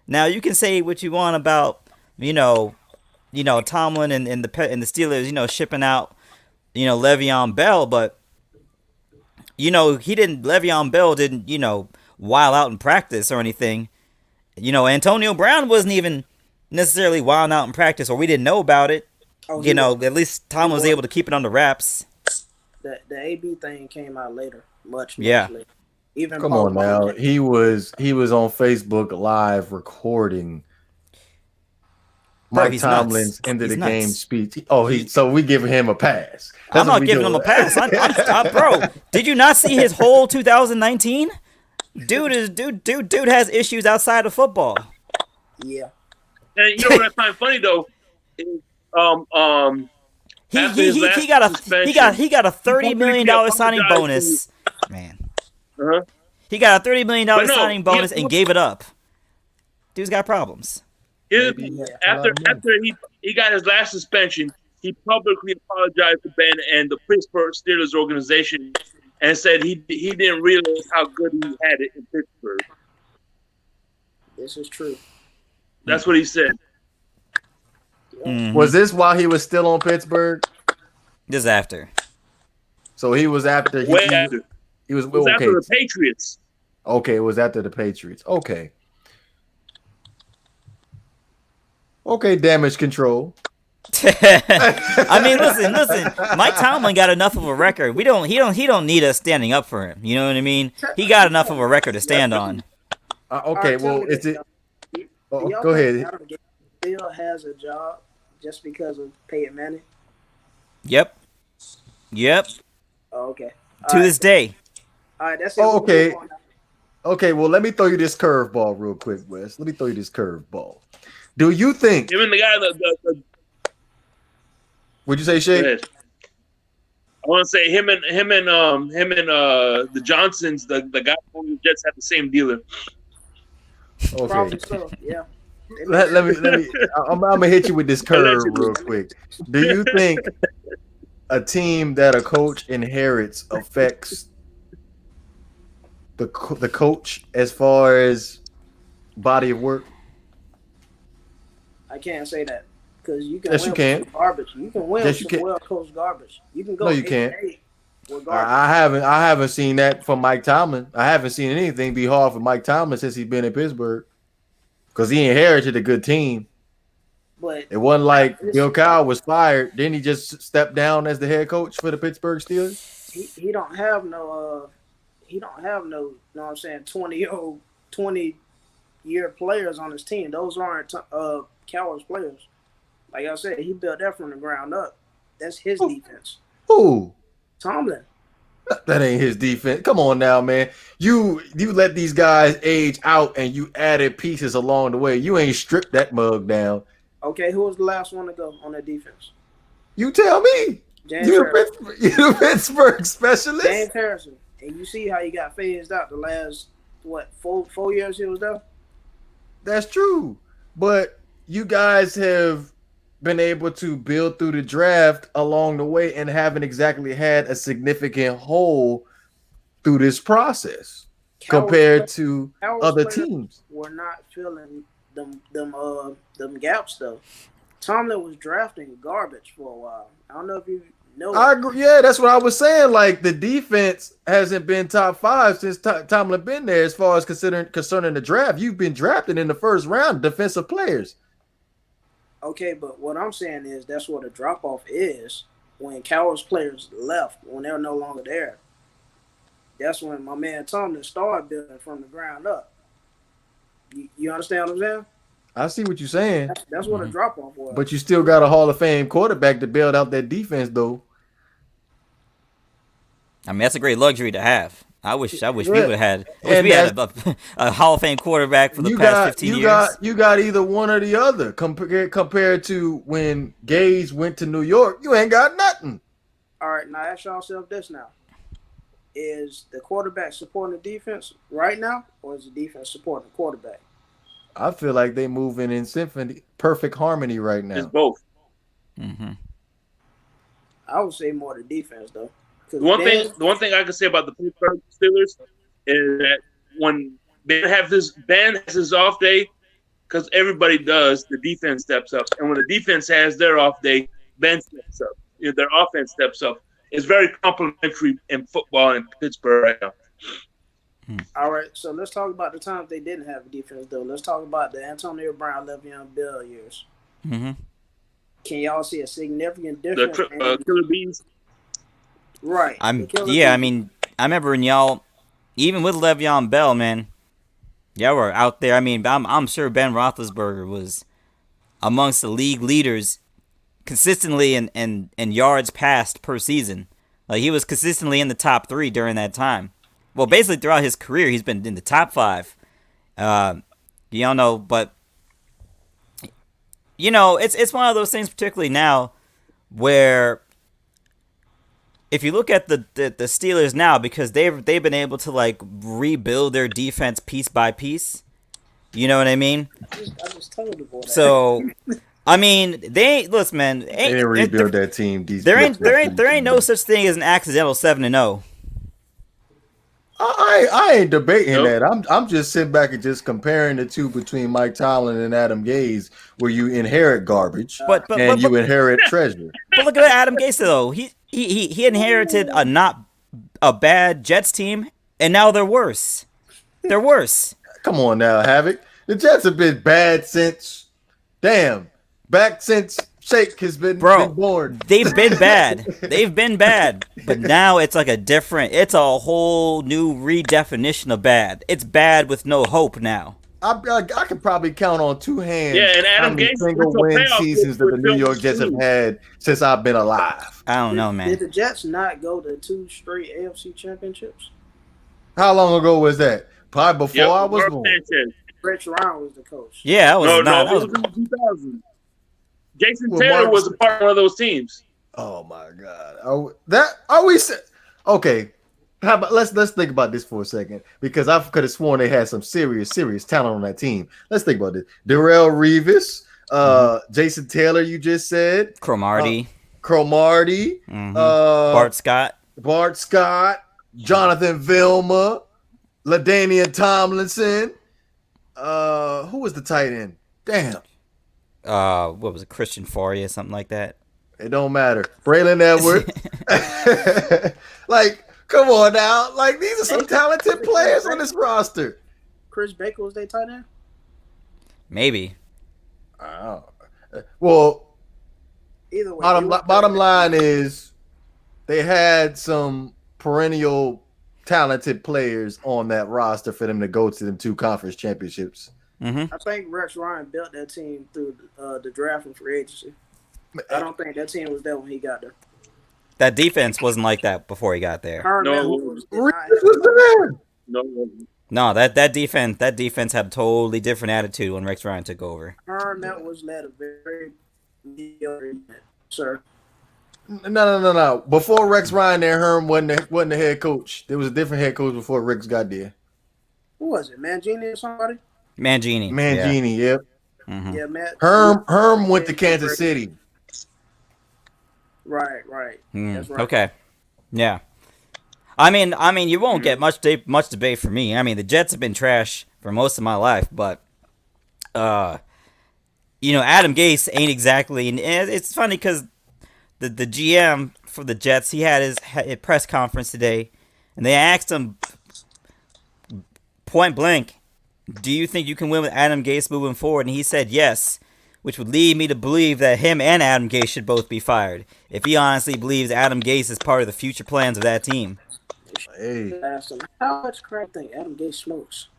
Now you can say what you want about Tomlin and the Steelers shipping out Le'Veon Bell, but Le'Veon Bell didn't wild out in practice or anything. Antonio Brown wasn't even necessarily wild out in practice, or we didn't know about it. At least Tom was able to keep it under wraps. The AB thing came out later, much later. Even come on now, he was on Facebook Live recording Mike Tomlin's end of the game speech. So we giving him a pass. I'm not giving him a pass. Bro, did you not see his whole 2019? Dude has issues outside of football. Yeah. And you know what I find funny though is he got a $30 million signing bonus. Man. Uh-huh. He got a $30 million signing bonus and gave it up. Dude's got problems. After he got his last suspension, he publicly apologized to Ben and the Pittsburgh Steelers organization and said he didn't realize how good he had it in Pittsburgh. This is true. That's what he said. Mm-hmm. Was this while he was still on Pittsburgh? This after. So he was after. After. He was after the Patriots. Okay, it was after the Patriots. Okay, damage control. I mean, listen. Mike Tomlin got enough of a record. He don't need us standing up for him. You know what I mean? He got enough of a record to stand on. Okay, well, is it? Oh, y'all go think ahead. Adam Gase still has a job just because of Peyton Manning? Yep. Yep. Oh, okay. To this day. All right, that's it. Oh, We can move okay. on now. Okay, well, let me throw you this curveball real quick, Wes. Let me throw you this curveball. Do you think? Him and the guy Would you say, go Shay? ahead. I want to say him and the Johnsons, the guy from the Jets had the same dealer. Okay. Probably so. Yeah. Let me. I'm gonna hit you with this curve real quick. Do you think a team that a coach inherits affects the coach as far as body of work? I can't say that because you can Yes, win you with can. some garbage. You can win Yes, with you some can. well-coached garbage. You can go No, you can't. 8-8 with garbage. I haven't seen that from Mike Tomlin. I haven't seen anything be hard for Mike Tomlin since he's been in Pittsburgh because he inherited a good team. But It wasn't like Bill Cowher was fired. Didn't he just step down as the head coach for the Pittsburgh Steelers? he don't have no you know what I'm saying, 20-year players on his team. Those aren't Cowher's players. Like I said, he built that from the ground up. That's his defense. Who? Tomlin. That ain't his defense. Come on now, man. You let these guys age out and you added pieces along the way. You ain't stripped that mug down. Okay, who was the last one to go on that defense? You tell me. James You Harrison. the Pittsburgh specialist. James Harrison. And you see how he got phased out the last, four years he was there? That's true. But you guys have been able to build through the draft along the way and haven't exactly had a significant hole through this process compared to other teams. We're not filling them gaps though. Tomlin was drafting garbage for a while. I don't know if you know. I agree. Yeah, that's what I was saying. Like the defense hasn't been top 5 since Tomlin been there. As far as concerning the draft, you've been drafted in the first round defensive players. Okay, but what I'm saying is that's what a drop off is when Cowher's players left, when they're no longer there. That's when my man Tomlin started building from the ground up. You understand what I'm saying? I see what you're saying. That's what a drop off was. But you still got a Hall of Fame quarterback to build out that defense, though. I mean, that's a great luxury to have. I wish we would have had. And We had a Hall of Fame quarterback for the past 15 years. You got either one or the other. Compared to when Gase went to New York, you ain't got nothing. All right, now ask yourself this now. Is the quarterback supporting the defense right now, or is the defense supporting the quarterback? I feel like they moving in symphony, perfect harmony right now. It's both. Mm-hmm. I would say more the defense though. The one thing I can say about the Pittsburgh Steelers is that when Ben has his off day, because everybody does, the defense steps up, and when the defense has their off day, Ben steps up. Their offense steps up. It's very complimentary in football in Pittsburgh right now. All right, so let's talk about the times they didn't have a defense, though. Let's talk about the Antonio Brown, Le'Veon Bell years. Mm-hmm. Can y'all see a significant difference? The Killer Bees. Right. I mean, I remember when y'all, even with Le'Veon Bell, man, y'all were out there. I mean, I'm sure Ben Roethlisberger was amongst the league leaders consistently in yards passed per season. Like, he was consistently in the top 3 during that time. Well, basically throughout his career, he's been in the top 5. You don't know, but it's one of those things, particularly now, where if you look at the Steelers now, because they've been able to like rebuild their defense piece by piece. You know what I mean? I just told the boy that. So, I mean, they listen, man. They didn't rebuild that team. There ain't no such thing as an accidental 7-0. I ain't debating that. I'm just sitting back and just comparing the two between Mike Tomlin and Adam Gase, where you inherit garbage and you inherit treasure. But look at Adam Gase though. He inherited a bad Jets team, and now they're worse. They're worse. Come on now, Havoc. The Jets have been bad since Shake has been born. They've been bad. But now it's like it's a whole new redefinition of bad. It's bad with no hope now. I could probably count on two hands Yeah, and how Adam many Gase single it's a win payoff seasons that for the New Phil York Jets have too. had since I've been alive. I don't know, Did man. the Jets not go to 2 straight AFC championships? How long ago was that? Probably before Yep, I with was Mark born. Sanchez. Rich Ryan was the coach. Yeah, that was No, not. That it was was in the 2000s. Jason With Taylor Mark. was a part of one of those teams. Oh my God! Are we? Okay. How about let's think about this for a second because I could have sworn they had some serious talent on that team. Let's think about this: Darrell Revis, Jason Taylor, you just said, Cromartie, Cromartie, Bart Scott. Jonathan Vilma, LaDainian Tomlinson. Who was the tight end? Damn, What was it, Christian Faria, something like that? it don't matter. Braylon Edwards. Like, come on now. Like, these are some talented players on this roster. Chris Baker was their tight end? Maybe. Well, Either way. bottom line is they had some perennial talented players on that roster for them to go to them 2 conference championships. Mm-hmm. I think Rex Ryan built that team through the draft and free agency. I don't think that team was there when he got there. That defense wasn't like that before he got there. No, that defense had a totally different attitude when Rex Ryan took over. Herm was led a very mediocre, sir. No. Before Rex Ryan there, Herm wasn't the head coach. There was a different head coach before Rex got there. Who was it? Mangini or somebody? Mangini, yeah. Yep. Mm-hmm. Yeah, Matt. Herm went to Kansas City. Right. That's right. Okay. Yeah. I mean, you won't get much debate from me. I mean, the Jets have been trash for most of my life, but Adam Gase ain't exactly. And it's funny because the GM for the Jets, he had his press conference today, and they asked him point blank, "Do you think you can win with Adam Gase moving forward?" And he said yes, which would lead me to believe that him and Adam Gase should both be fired. If he honestly believes Adam Gase is part of the future plans of that team. Hey, how much crap think Adam Gase smokes?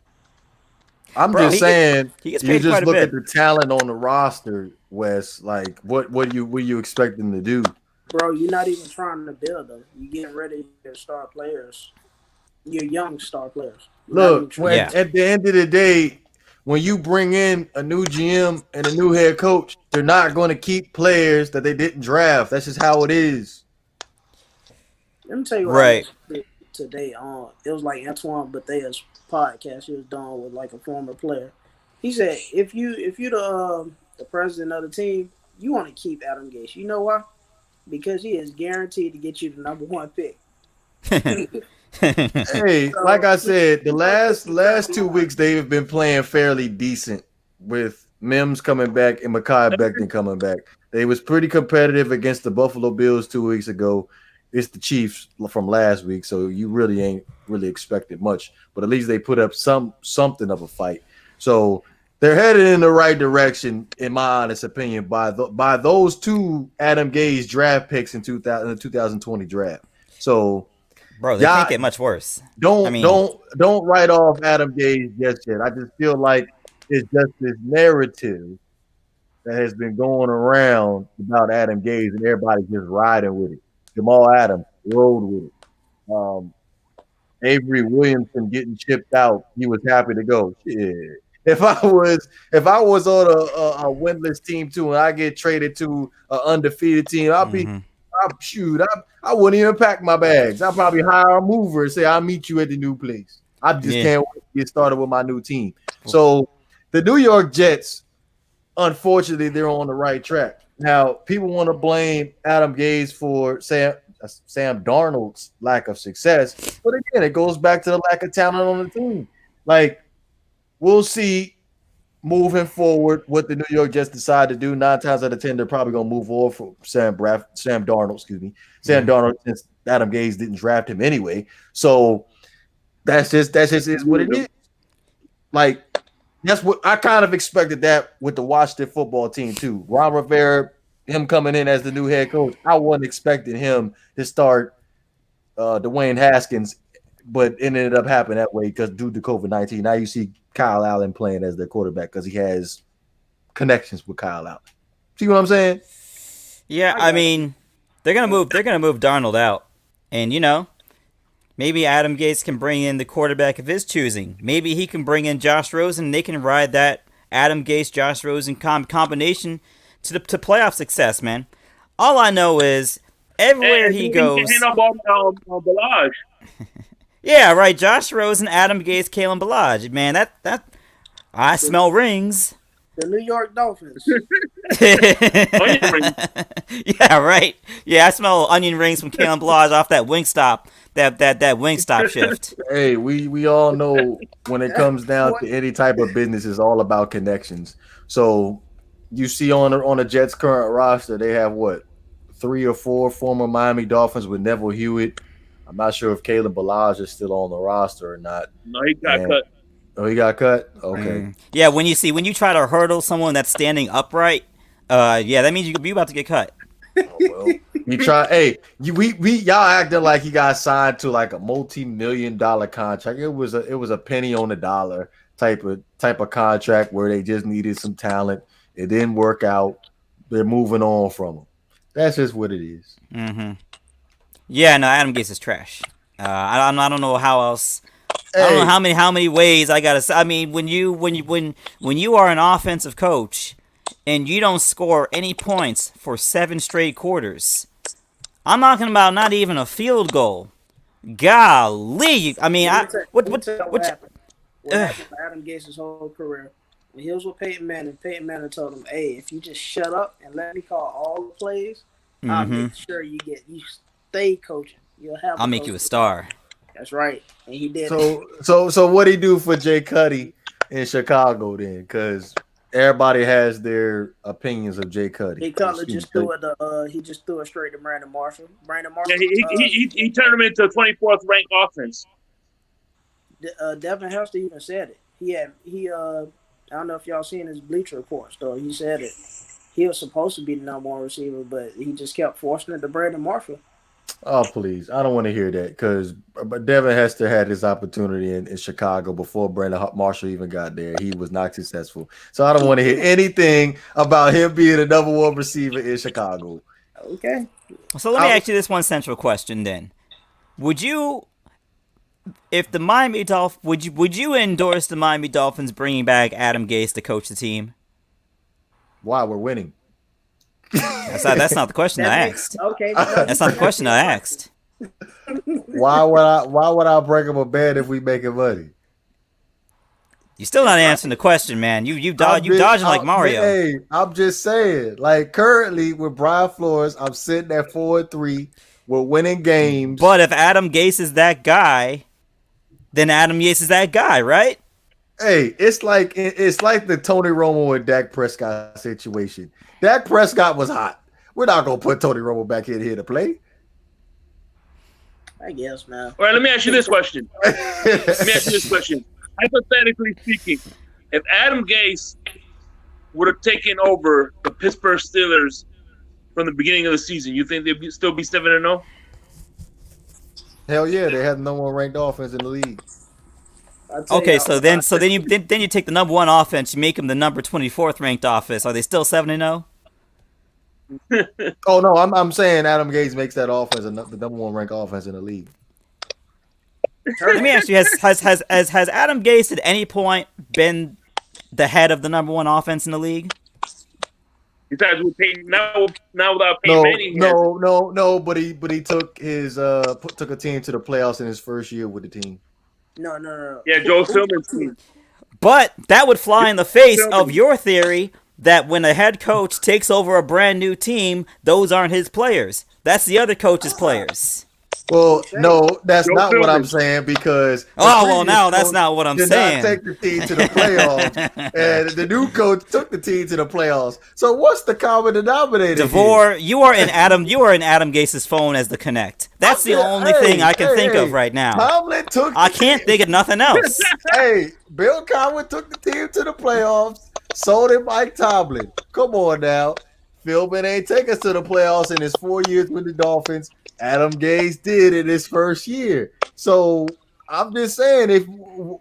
I'm just saying, he gets you paid just quite a look bit. at the talent on the roster, Wes. Like, what you expect them to do? Bro, you're not even trying to build them. You're getting ready to star players. Your young star players. Look, at the end of the day, when you bring in a new GM and a new head coach, they're not going to keep players that they didn't draft. That's just how it is. Let me tell you what right. I did today. It was like Antoine Bethea's podcast he was doing with like a former player. He said, if you the president of the team, you want to keep Adam Gase. You know why? Because he is guaranteed to get you the number 1 pick. Hey, like I said, the last 2 weeks they have been playing fairly decent with Mims coming back and Mekhi Becton coming back. They was pretty competitive against the Buffalo Bills 2 weeks ago. It's the Chiefs from last week, so you really ain't really expected much. But at least they put up something of a fight. So they're headed in the right direction, in my honest opinion, by those 2 Adam Gase draft picks in the 2020 draft. So, bro, they can't get much worse. Don't write off Adam Gase just yet. I just feel like it's just this narrative that has been going around about Adam Gase, and everybody's just riding with it. Jamal Adams rode with it. Avery Williamson getting chipped out, he was happy to go. Shit. If I was on a winless team too, and I get traded to an undefeated team, I wouldn't even pack my bags. I'll probably hire a mover and say, I'll meet you at the new place. I just can't wait to get started with my new team. So the New York Jets, unfortunately, they're on the right track. Now, people want to blame Adam Gase for Sam Darnold's lack of success. But again, it goes back to the lack of talent on the team. Like, we'll see moving forward what the New York Jets decide to do. 9 times out of 10, they're probably going to move forward for Sam Darnold, Sam Darnold, since Adam Gase didn't draft him anyway. So that's just is what it is. Like, that's what I kind of expected that with the Washington football team too. Ron Rivera, him coming in as the new head coach, I wasn't expecting him to start Dwayne Haskins but it ended up happening that way because due to COVID-19. Now you see Kyle Allen playing as their quarterback because he has connections with Kyle Allen. See what I'm saying? Yeah, I mean, they're gonna move Darnold out, and maybe Adam Gase can bring in the quarterback of his choosing. Maybe he can bring in Josh Rosen, and they can ride that Adam Gase Josh Rosen combination to playoff success, man. All I know is everywhere he goes. Balaj. Yeah, right. Josh Rosen, Adam Gase, Kalen Balaj. Man, that I smell rings. The New York Dolphins. Onion rings. Yeah, right. Yeah, I smell onion rings from Kalen Balaj off that Wingstop. That Wingstop shift. Hey, we all know when it comes down to any type of business, it's all about connections. So you see on the Jets' current roster, they have what 3 or 4 former Miami Dolphins with Neville Hewitt. I'm not sure if Kalen Balaj is still on the roster or not. No, he got cut. Oh, he got cut? Okay. Yeah, when you try to hurdle someone that's standing upright, that means you about to get cut. Oh, well, you try. Hey, y'all acting like he got signed to like a multi-million-dollar contract. It was a penny on the dollar type of contract where they just needed some talent. It didn't work out. They're moving on from him. That's just what it is. Mm-hmm. Yeah, no, Adam Gase is trash. I don't know how else. I don't know how many ways I gotta say. I mean, when you are an offensive coach and you don't score any points for 7 straight quarters, I'm talking about not even a field goal. Golly, I mean, what happened? What happened to Adam Gase's whole career? When he was with Peyton Manning told him, "Hey, if you just shut up and let me call all the plays, I'll make sure you stay coaching. I'll make you a star." That's right, and he did. So what he do for Jay Cuddy in Chicago then? Because everybody has their opinions of Jay Cuddy. Jay Cutler just threw it straight to Brandon Marshall. Yeah, he turned him into a 24th ranked offense. Devin Hester even said it. I don't know if y'all seen his Bleacher Reports though. He said it. He was supposed to be the number 1 receiver, but he just kept forcing it to Brandon Marshall. Oh, please. I don't want to hear that because Devin Hester had his opportunity in Chicago before Brandon Marshall even got there. He was not successful. So I don't want to hear anything about him being the number 1 receiver in Chicago. Okay. So let me ask you this one central question then. Would you endorse the Miami Dolphins bringing back Adam Gase to coach the team? Why? We're winning. That's not the question I asked. Okay. That's not the question I asked. Why would I break up a bed if we making money? You still not answering the question, man. You dodging like Mario. Hey, I'm just saying. Like currently with Brian Flores, I'm sitting at 4-3. We're winning games. But if Adam Gase is that guy, then Adam Gase is that guy, right? Hey, it's like the Tony Romo and Dak Prescott situation. Dak Prescott was hot. We're not gonna put Tony Romo back in here to play. I guess, man. All right, let me ask you this question. Hypothetically speaking, if Adam Gase would have taken over the Pittsburgh Steelers from the beginning of the season, you think they'd still be 7-0? Hell yeah, they had the number 1 ranked offense in the league. Okay, so then you take the number 1 offense, you make them the number 24th ranked offense. Are they still 7-0? Oh no, I'm saying Adam Gase makes that offense the number 1 ranked offense in the league. Let me ask you: Has Adam Gase at any point been the head of the number 1 offense in the league? Besides with Peyton, now without Peyton Manning. No. But he took his took a team to the playoffs in his first year with the team. No. Yeah, Joe Philbin's team. But that would fly in the face of your theory that when a head coach takes over a brand new team, those aren't his players. That's the other coach's players. Well, no, that's not what I'm saying because now that's not what I'm saying. Did not take the team to the playoffs, and the new coach took the team to the playoffs. So what's the common denominator? DeVore, you are in Adam Gase's phone as the connect. That's the only thing I can think of right now. Tomlin took. I can't think of nothing else. Hey, Bill Cowher took the team to the playoffs. So did Mike Tomlin. Come on now, Philbin ain't take us to the playoffs in his 4 years with the Dolphins. Adam Gase did in his first year. So I'm just saying,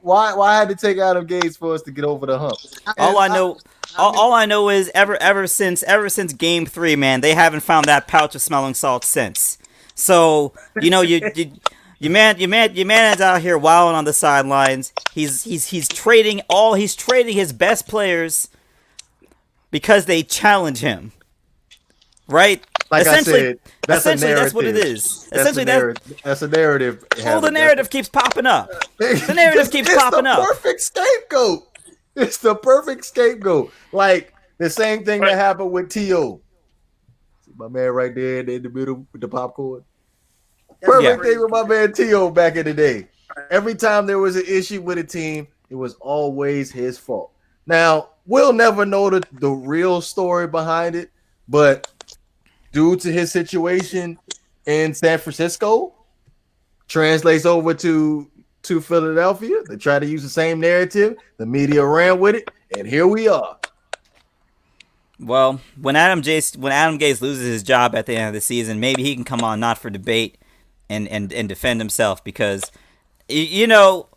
why I had to take Adam Gase for us to get over the hump. All I know, all I know is ever since Game 3, man, they haven't found that pouch of smelling salt since. So your man is out here wilding on the sidelines. He's trading his best players because they challenge him, right? Like I said, that's what it is. That's a narrative. Well, the narrative keeps popping up. The narrative keeps popping up. It's the perfect scapegoat. It's the perfect scapegoat. Like the same thing that happened with T.O. See my man right there in the middle with the popcorn. Perfect thing with my man T.O. back in the day. Every time there was an issue with a team, it was always his fault. Now, we'll never know the real story behind it, but due to his situation in San Francisco, translates over to Philadelphia. They try to use the same narrative. The media ran with it, and here we are. Well, when Adam Gase loses his job at the end of the season, maybe he can come on Not for Debate and defend himself, because it's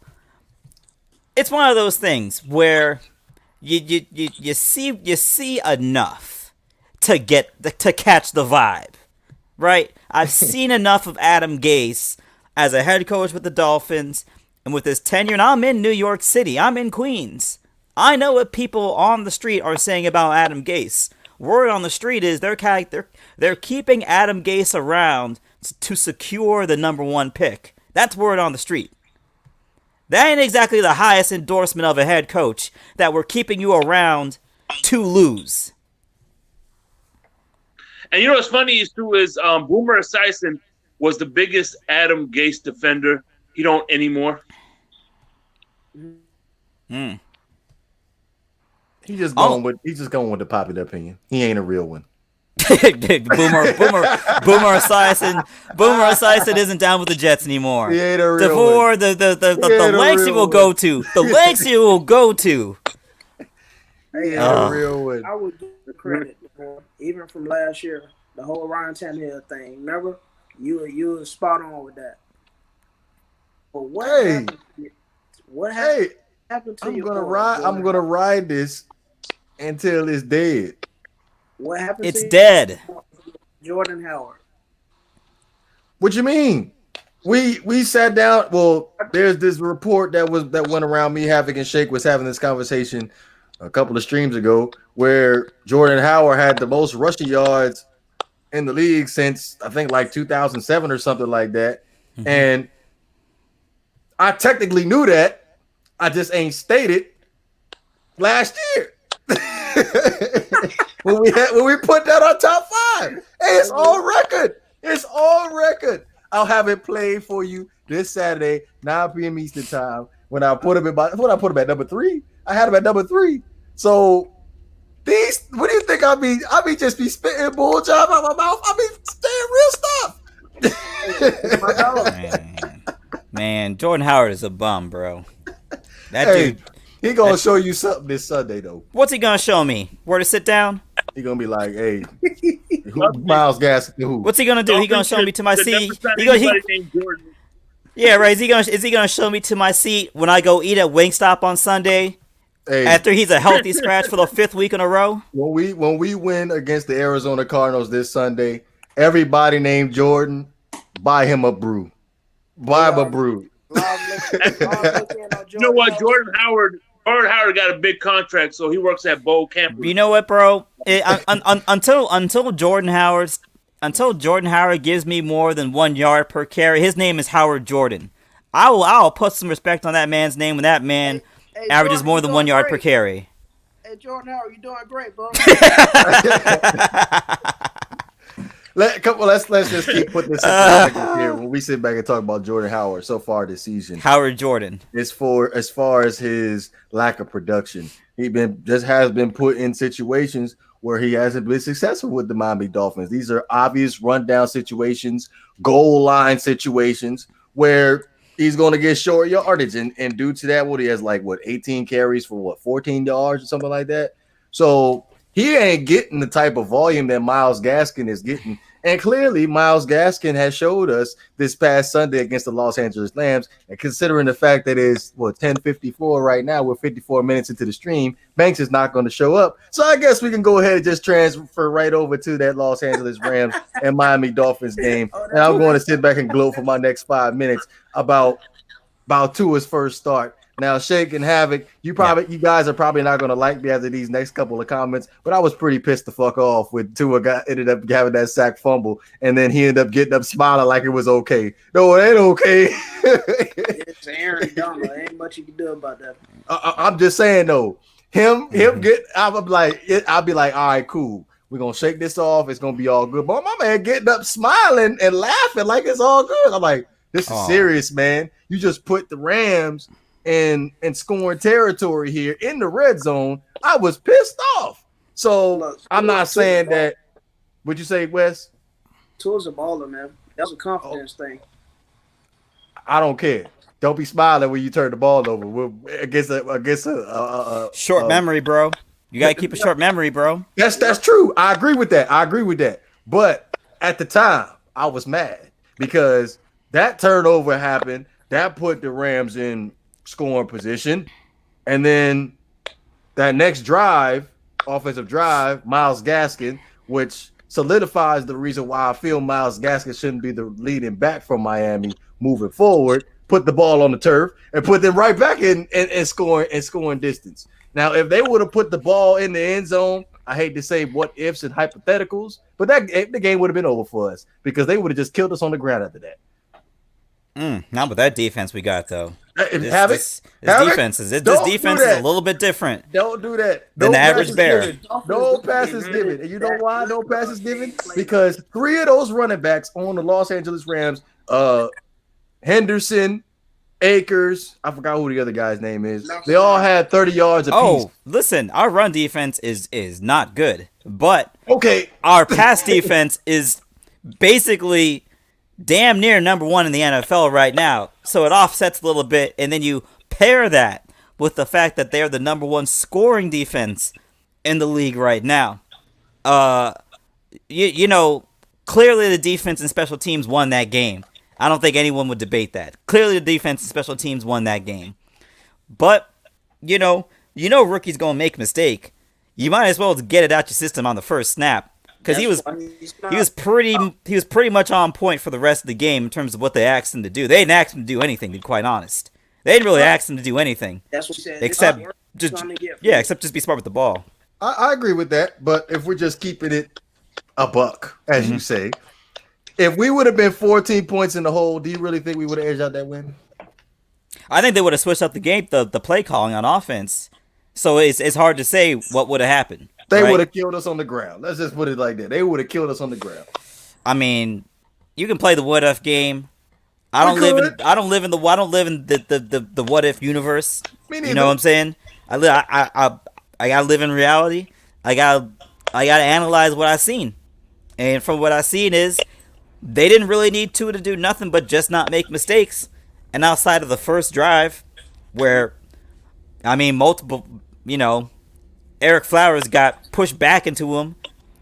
one of those things where you see enough to catch the vibe, right? I've seen enough of Adam Gase as a head coach with the Dolphins, and with his tenure, and I'm in New York City, I'm in Queens. I know what people on the street are saying about Adam Gase. Word on the street is they're keeping Adam Gase around to secure the number 1 pick. That's word on the street. That ain't exactly the highest endorsement of a head coach, that we're keeping you around to lose. And you know what's funny is Boomer Esiason was the biggest Adam Gase defender. He don't anymore. He's just going with the popular opinion. He ain't a real one. Boomer Esiason isn't down with the Jets anymore. He ain't a real one. The lengths he will go to. The lengths he will go to. He ain't a real one. I would give the credit, even from last year, the whole Ryan Tannehill thing. Remember, you were spot on with that. But what happened to you? I'm gonna ride this until it's dead. What happened? It's dead. Jordan Howard. What you mean? We sat down. Well, there's this report that went around. Me, Havoc, and Shake was having this conversation a couple of streams ago, where Jordan Howard had the most rushing yards in the league since I think like 2007 or something like that. Mm-hmm. And I technically knew that. I just ain't stated last year. when we put that on top 5. Hey, it's on record. It's on record. I'll have it played for you this Saturday, 9 p.m. Eastern time. When I put him at number 3. I had him at number 3. So what do you think I be just be spitting bull job out my mouth? I be saying real stuff. Man, Jordan Howard is a bum, bro. That dude. He gonna show you something this Sunday though. What's he gonna show me? Where to sit down? He gonna be like, "Hey, Miles Gaskin, who?" What's he gonna do? He gonna show me to my seat. Yeah, right. Is he gonna show me to my seat when I go eat at Wingstop on Sunday? Hey. After he's a healthy scratch for the 5th week in a row. When we win against the Arizona Cardinals this Sunday, everybody named Jordan, buy him a brew. Buy him a brew. You know what, Jordan Howard got a big contract, so he works at Bowl Camp. You know what, bro? Until Jordan Howard gives me more than 1 yard per carry, his name is Howard Jordan. I'll put some respect on that man's name when that man averages Jordan, more than 1 yard per carry. Hey, Jordan Howard, you doing great, bro. Let's just keep putting this in here when we sit back and talk about Jordan Howard so far this season. Howard Jordan. As far as his lack of production, he has been put in situations where he hasn't been successful with the Miami Dolphins. These are obvious rundown situations, goal line situations where he's going to get short yardage, and due to that, he has 18 carries for 14 yards or something like that. So he ain't getting the type of volume that Myles Gaskin is getting. And clearly, Myles Gaskin has showed us this past Sunday against the Los Angeles Rams. And considering the fact that it's 10:54 right now, we're 54 minutes into the stream, Banks is not going to show up. So I guess we can go ahead and just transfer right over to that Los Angeles Rams and Miami Dolphins game. And I'm going to sit back and gloat for my next 5 minutes about Tua's first start. Now, Shake and Havoc, you guys are probably not going to like me after these next couple of comments, but I was pretty pissed the fuck off when Tua ended up having that sack fumble, and then he ended up getting up smiling like it was okay. No, it ain't okay. It's Aaron Donald. Ain't much you can do about that. I'm just saying though, I'll be like, all right, cool. We're gonna shake this off. It's gonna be all good. But my man getting up smiling and laughing like it's all good. I'm like, this is serious, man. You just put the Rams in scoring territory here in the red zone. I was pissed off. So I'm not saying that. Would you say, Wes? Tua's a baller, man. That's a confidence thing. I don't care. Don't be smiling when you turn the ball over. Against a short memory, bro. You gotta keep a short memory, bro. That's true. I agree with that. But at the time, I was mad because that turnover happened. That put the Rams in scoring position. And then that next drive, offensive drive, Myles Gaskin, which solidifies the reason why I feel Myles Gaskin shouldn't be the leading back from Miami moving forward, put the ball on the turf and put them right back in scoring distance. Now, if they would have put the ball in the end zone, I hate to say what ifs and hypotheticals, but the game would have been over for us because they would have just killed us on the ground after that. Not with that defense we got though. This defense is a little bit different. Don't do that. Than the average bear. No passes given. And you know why no passes given? Because 3 of those running backs on the Los Angeles Rams, Henderson, Akers, I forgot who the other guy's name is. They all had 30 yards apiece. Oh, listen, our run defense is not good, but okay, our pass defense is basically damn near number 1 in the NFL right now. So it offsets a little bit, and then you pair that with the fact that they're the number 1 scoring defense in the league right now. You know, clearly the defense and special teams won that game. I don't think anyone would debate that. Clearly the defense and special teams won that game. But, you know rookie's going to make a mistake. You might as well get it out your system on the first snap. Because he was pretty much on point for the rest of the game in terms of what they asked him to do. They didn't ask him to do anything, to be quite honest. They didn't really ask him to do anything. That's what he said. Except just be smart with the ball. I agree with that, but if we're just keeping it a buck, as you say, if we would have been 14 points in the hole, do you really think we would have edged out that win? I think they would have switched up the game, the play calling on offense. So it's hard to say what would have happened. They would have killed us on the ground. Let's just put it like that. They would have killed us on the ground. I mean, you can play the what if game. I don't live in the what if universe. Me neither. You know what I'm saying? I gotta live in reality. I gotta analyze what I've seen, and from what I've seen is they didn't really need Tua to do nothing but just not make mistakes. And outside of the first drive, where Eric Flowers got pushed back into him,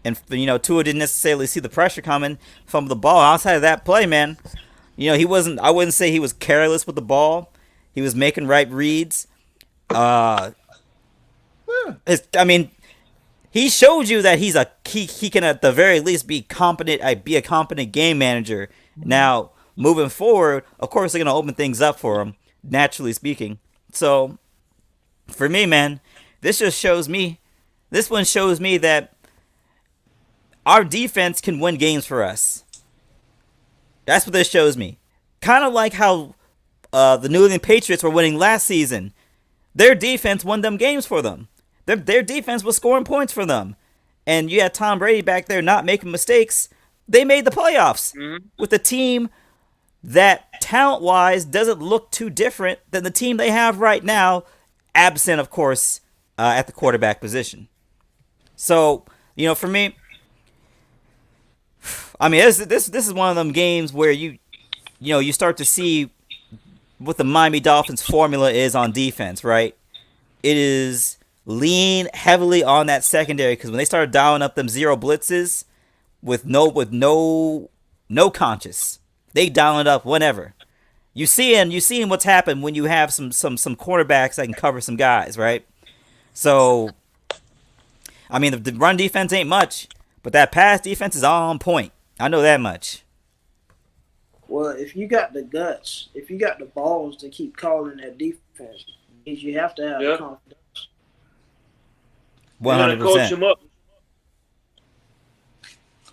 and Tua didn't necessarily see the pressure coming from the ball. Outside of that play, man, he wasn't. I wouldn't say he was careless with the ball. He was making right reads. He showed you that he can at the very least be competent. Be a competent game manager. Now moving forward, of course, they're gonna open things up for him, naturally speaking. So for me, man. This one shows me that our defense can win games for us. That's what this shows me. Kind of like how the New England Patriots were winning last season. Their defense won them games for them. Their defense was scoring points for them. And you had Tom Brady back there not making mistakes. They made the playoffs with a team that talent-wise doesn't look too different than the team they have right now, absent, of course, at the quarterback position. So, for me, this is one of them games where you start to see what the Miami Dolphins formula is on defense, right? It is lean heavily on that secondary, because when they started dialing up them zero blitzes, with no conscience. They dial it up whenever. You seeing what's happened when you have some cornerbacks that can cover some guys, right? So, I mean, the run defense ain't much, but that pass defense is all on point. I know that much. Well, if you got the guts, if you got the balls to keep calling that defense, means you have to have confidence. 100%. Coach him up.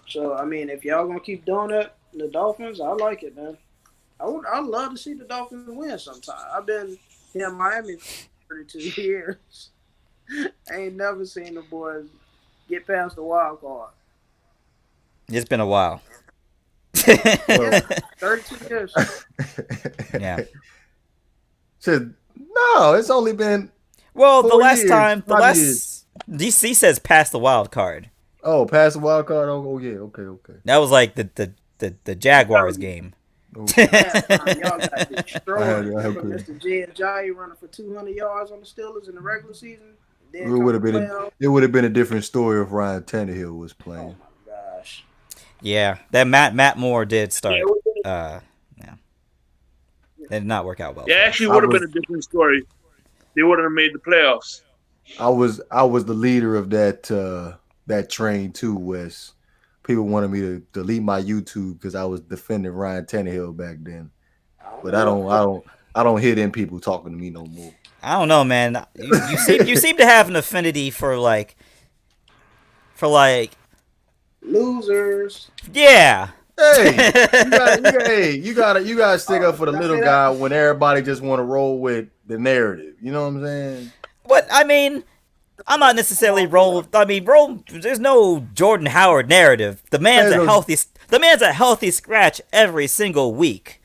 So, I mean, if y'all gonna keep doing that, the Dolphins, I like it, man. I'd love to see the Dolphins win sometime. I've been here in Miami for 32 years. I ain't never seen the boys get past the wild card. It's been a while. Yeah, 32 years. Yeah. Said no, it's only been. Well, the 4 last years, time, 5 years. DC says past the wild card. Oh, past the wild card. Oh yeah. Okay. That was like the Jaguars game. Okay. Y'all got destroyed. I agree. Mr. J and Jai running for 200 yards on the Steelers in the regular season. It would have been a different story if Ryan Tannehill was playing. Oh my gosh. Yeah, that Matt Moore did start. Yeah, that did not work out well. Yeah, actually would have been a different story. They wouldn't have made the playoffs. I was the leader of that train too, Wes. People wanted me to delete my YouTube because I was defending Ryan Tannehill back then. But I don't hear them people talking to me no more. I don't know, man. You seem to have an affinity for like losers. Yeah. Hey, you gotta stick up for the little guy when everybody just want to roll with the narrative. You know what I'm saying? But I mean, I'm not necessarily roll. There's no Jordan Howard narrative. The man's a healthy scratch every single week.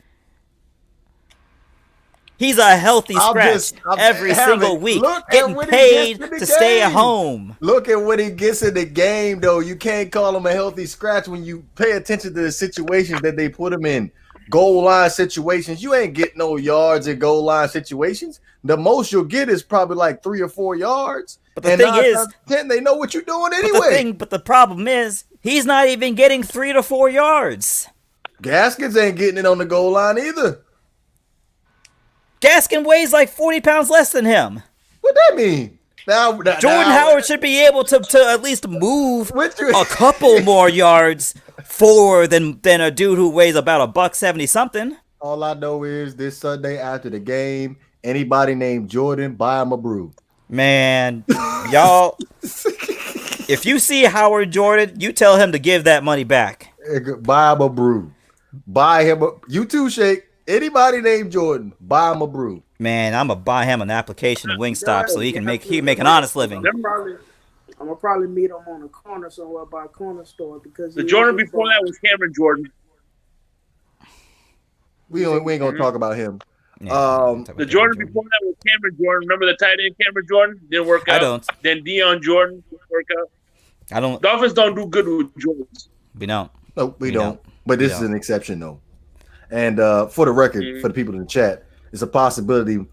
He's a healthy scratch every single week, getting paid to stay at home. Look at when he gets in the game, though. You can't call him a healthy scratch when you pay attention to the situations that they put him in. Goal line situations. You ain't getting no yards in goal line situations. The most you'll get is probably like 3 or 4 yards. But the thing is, 10, they know what you're doing anyway. But the problem is, he's not even getting 3 to 4 yards. Gaskins ain't getting it on the goal line either. Gaskin weighs like 40 pounds less than him. What that mean? Jordan Howard should be able to at least move a couple more yards forward than a dude who weighs about $170 something. All I know is this Sunday after the game, anybody named Jordan, buy him a brew. Man, y'all, if you see Howard Jordan, you tell him to give that money back. Buy him a brew. Buy him you too, Shake. Anybody named Jordan, buy him a brew. Man, I'm gonna buy him an application at Wingstop so he can make an honest living. I'm gonna probably meet him on a corner somewhere by a corner store because the Jordan before that was Cameron Jordan. We ain't gonna talk about him. Yeah, the Jordan before that was Cameron Jordan. Remember the tight end Cameron Jordan? Didn't work out. I don't. Then Deion Jordan didn't work out. I don't. Dolphins don't do good with Jordans. We don't. No, we don't. But this is an exception, though. And for the record, for the people in the chat, it's a possibility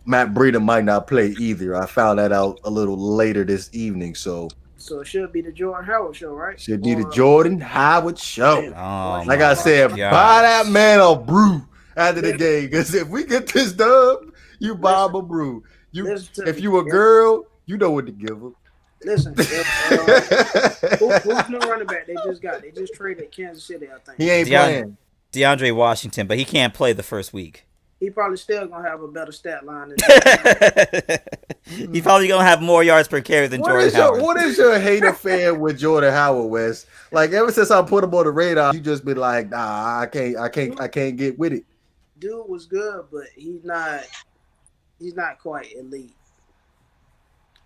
Matt Breida might not play either. I found that out a little later this evening. So it should be the Jordan Howard show, right? Should be the Jordan Howard show. Oh, like I said, buy that man a brew after the game. Because if we get this dub, you buy him a brew. If you a girl, you know what to give him. Listen, who's no running back? They just traded Kansas City, I think. He ain't playing. DeAndre Washington, but he can't play the first week. He probably still gonna have a better stat line. He's probably gonna have more yards per carry than Jordan Howard. What is your hate affair with Jordan Howard, Wes? Like ever since I put him on the radar, you just been like, nah, I can't get with it. Dude was good, but he's not quite elite.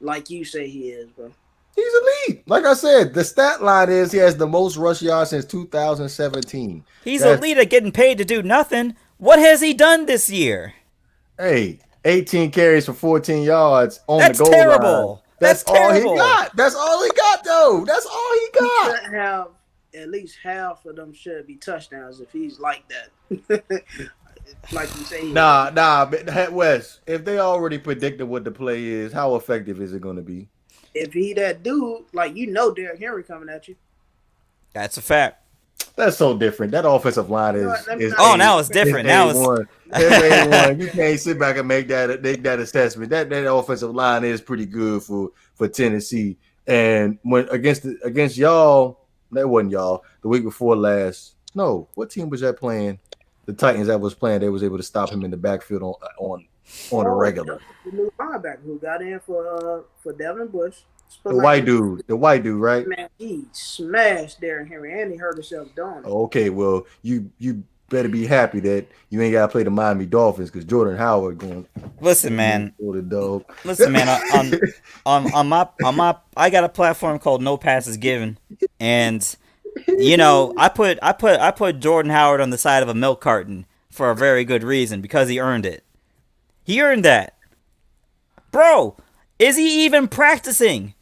Like you say he is, bro. He's elite. Like I said, the stat line is he has the most rush yards since 2017. He's elite at getting paid to do nothing. What has he done this year? Hey, 18 carries for 14 yards on the goal terrible. Line. That's all he got. That's all he got, though. That's all he got. He should have at least half of them should be touchdowns if he's like that. Like you say. Nah. But Wes, if they already predicted what the play is, how effective is it going to be? If he that dude, like Derrick Henry coming at you. That's a fact. That's so different. That offensive line You know is what, let me is not- Oh, A- now it's different. Now it's A1. It's A1. You can't sit back and make that assessment. That offensive line is pretty good for Tennessee. And when against y'all, that wasn't y'all. The week before last, no, what team was that playing? The Titans that was playing, they was able to stop him in the backfield on a regular. The new linebacker who got in for Devin Bush. The white dude, right? Man, he smashed Derrick Henry and he hurt himself doing it. Okay, well, you better be happy that you ain't gotta play the Miami Dolphins because Jordan Howard going. listen, man. For the dog. Listen, man. On my I got a platform called No Passes Given, and you know I put Jordan Howard on the side of a milk carton for a very good reason because he earned it. He earned that, bro. Is he even practicing?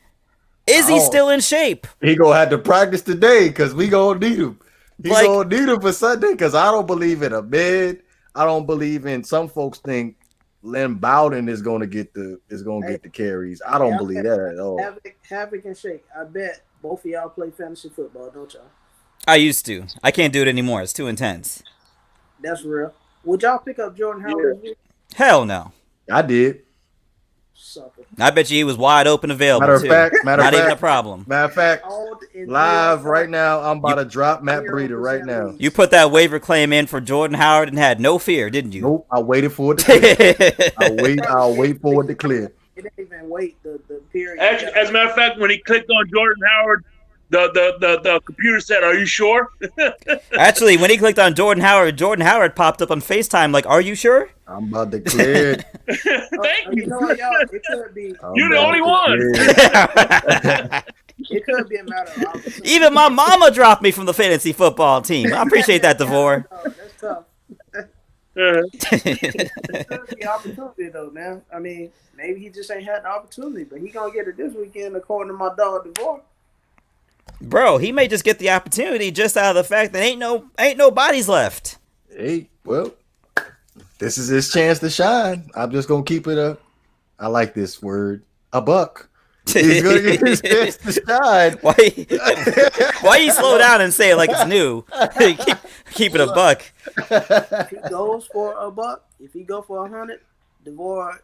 Is he still in shape? He gonna have to practice today because we gonna need him. He Like- gonna need him for Sunday because I don't believe in a mid. I don't believe in. Some folks think Lynn Bowden is gonna get the carries. I don't believe that at all. Havoc and Shake. I bet both of y'all play fantasy football, don't y'all? I used to. I can't do it anymore. It's too intense. That's real. Would y'all pick up Jordan Howard? Yeah. Hell no. I did. Sucker. I bet you he was wide open available Matter of too. fact, Not even a problem. Matter of fact, live right now, I'm about to drop Matt Breida right now. You put that waiver claim in for Jordan Howard and had no fear, didn't you? Nope, I waited for it to clear. I'll wait for it to clear. It didn't even wait the period. Actually, as a matter of fact, when he clicked on Jordan Howard, the computer said, "Are you sure?" Actually, when he clicked on Jordan Howard popped up on FaceTime like, "Are you sure?" I'm about to clear it. Thank you. You know what, y'all? It could be. You're the only one. It could be a matter of opportunity. Even my mama dropped me from the fantasy football team. I appreciate that, DeVore. That's tough. Uh, It could be opportunity though, man. I mean, maybe he just ain't had the opportunity, but he gonna get it this weekend, according to my dog DeVore. Bro, he may just get the opportunity just out of the fact that ain't no bodies left. Hey, well, this is his chance to shine. I'm just gonna keep it I like this word, a buck. He's gonna get his chance to shine. Why you slow down and say it like it's new? keep it a buck. If he goes for a buck, if he go for 100, DeVore,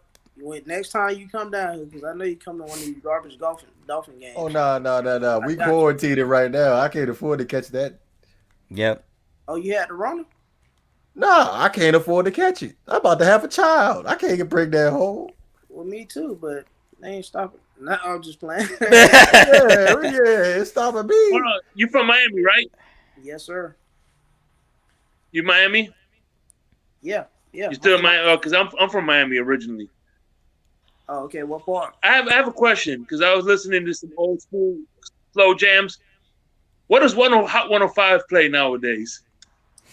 next time you come down here, because I know you come to one of these garbage Dolphin games. Oh no. We quarantined it right now. I can't afford to catch that. Yep. Oh, you had to run him? No, I can't afford to catch it. I'm about to have a child. I can't get break that hole. Well, me too, but they ain't stopping. No, I'm just playing. yeah, it's stopping me. hold on. You from Miami, right? Yes, sir. You Miami? Yeah. You still in Miami? Because I'm from Miami originally. Oh, okay. What part? I have a question because I was listening to some old school slow jams. What does Hot 105 play nowadays?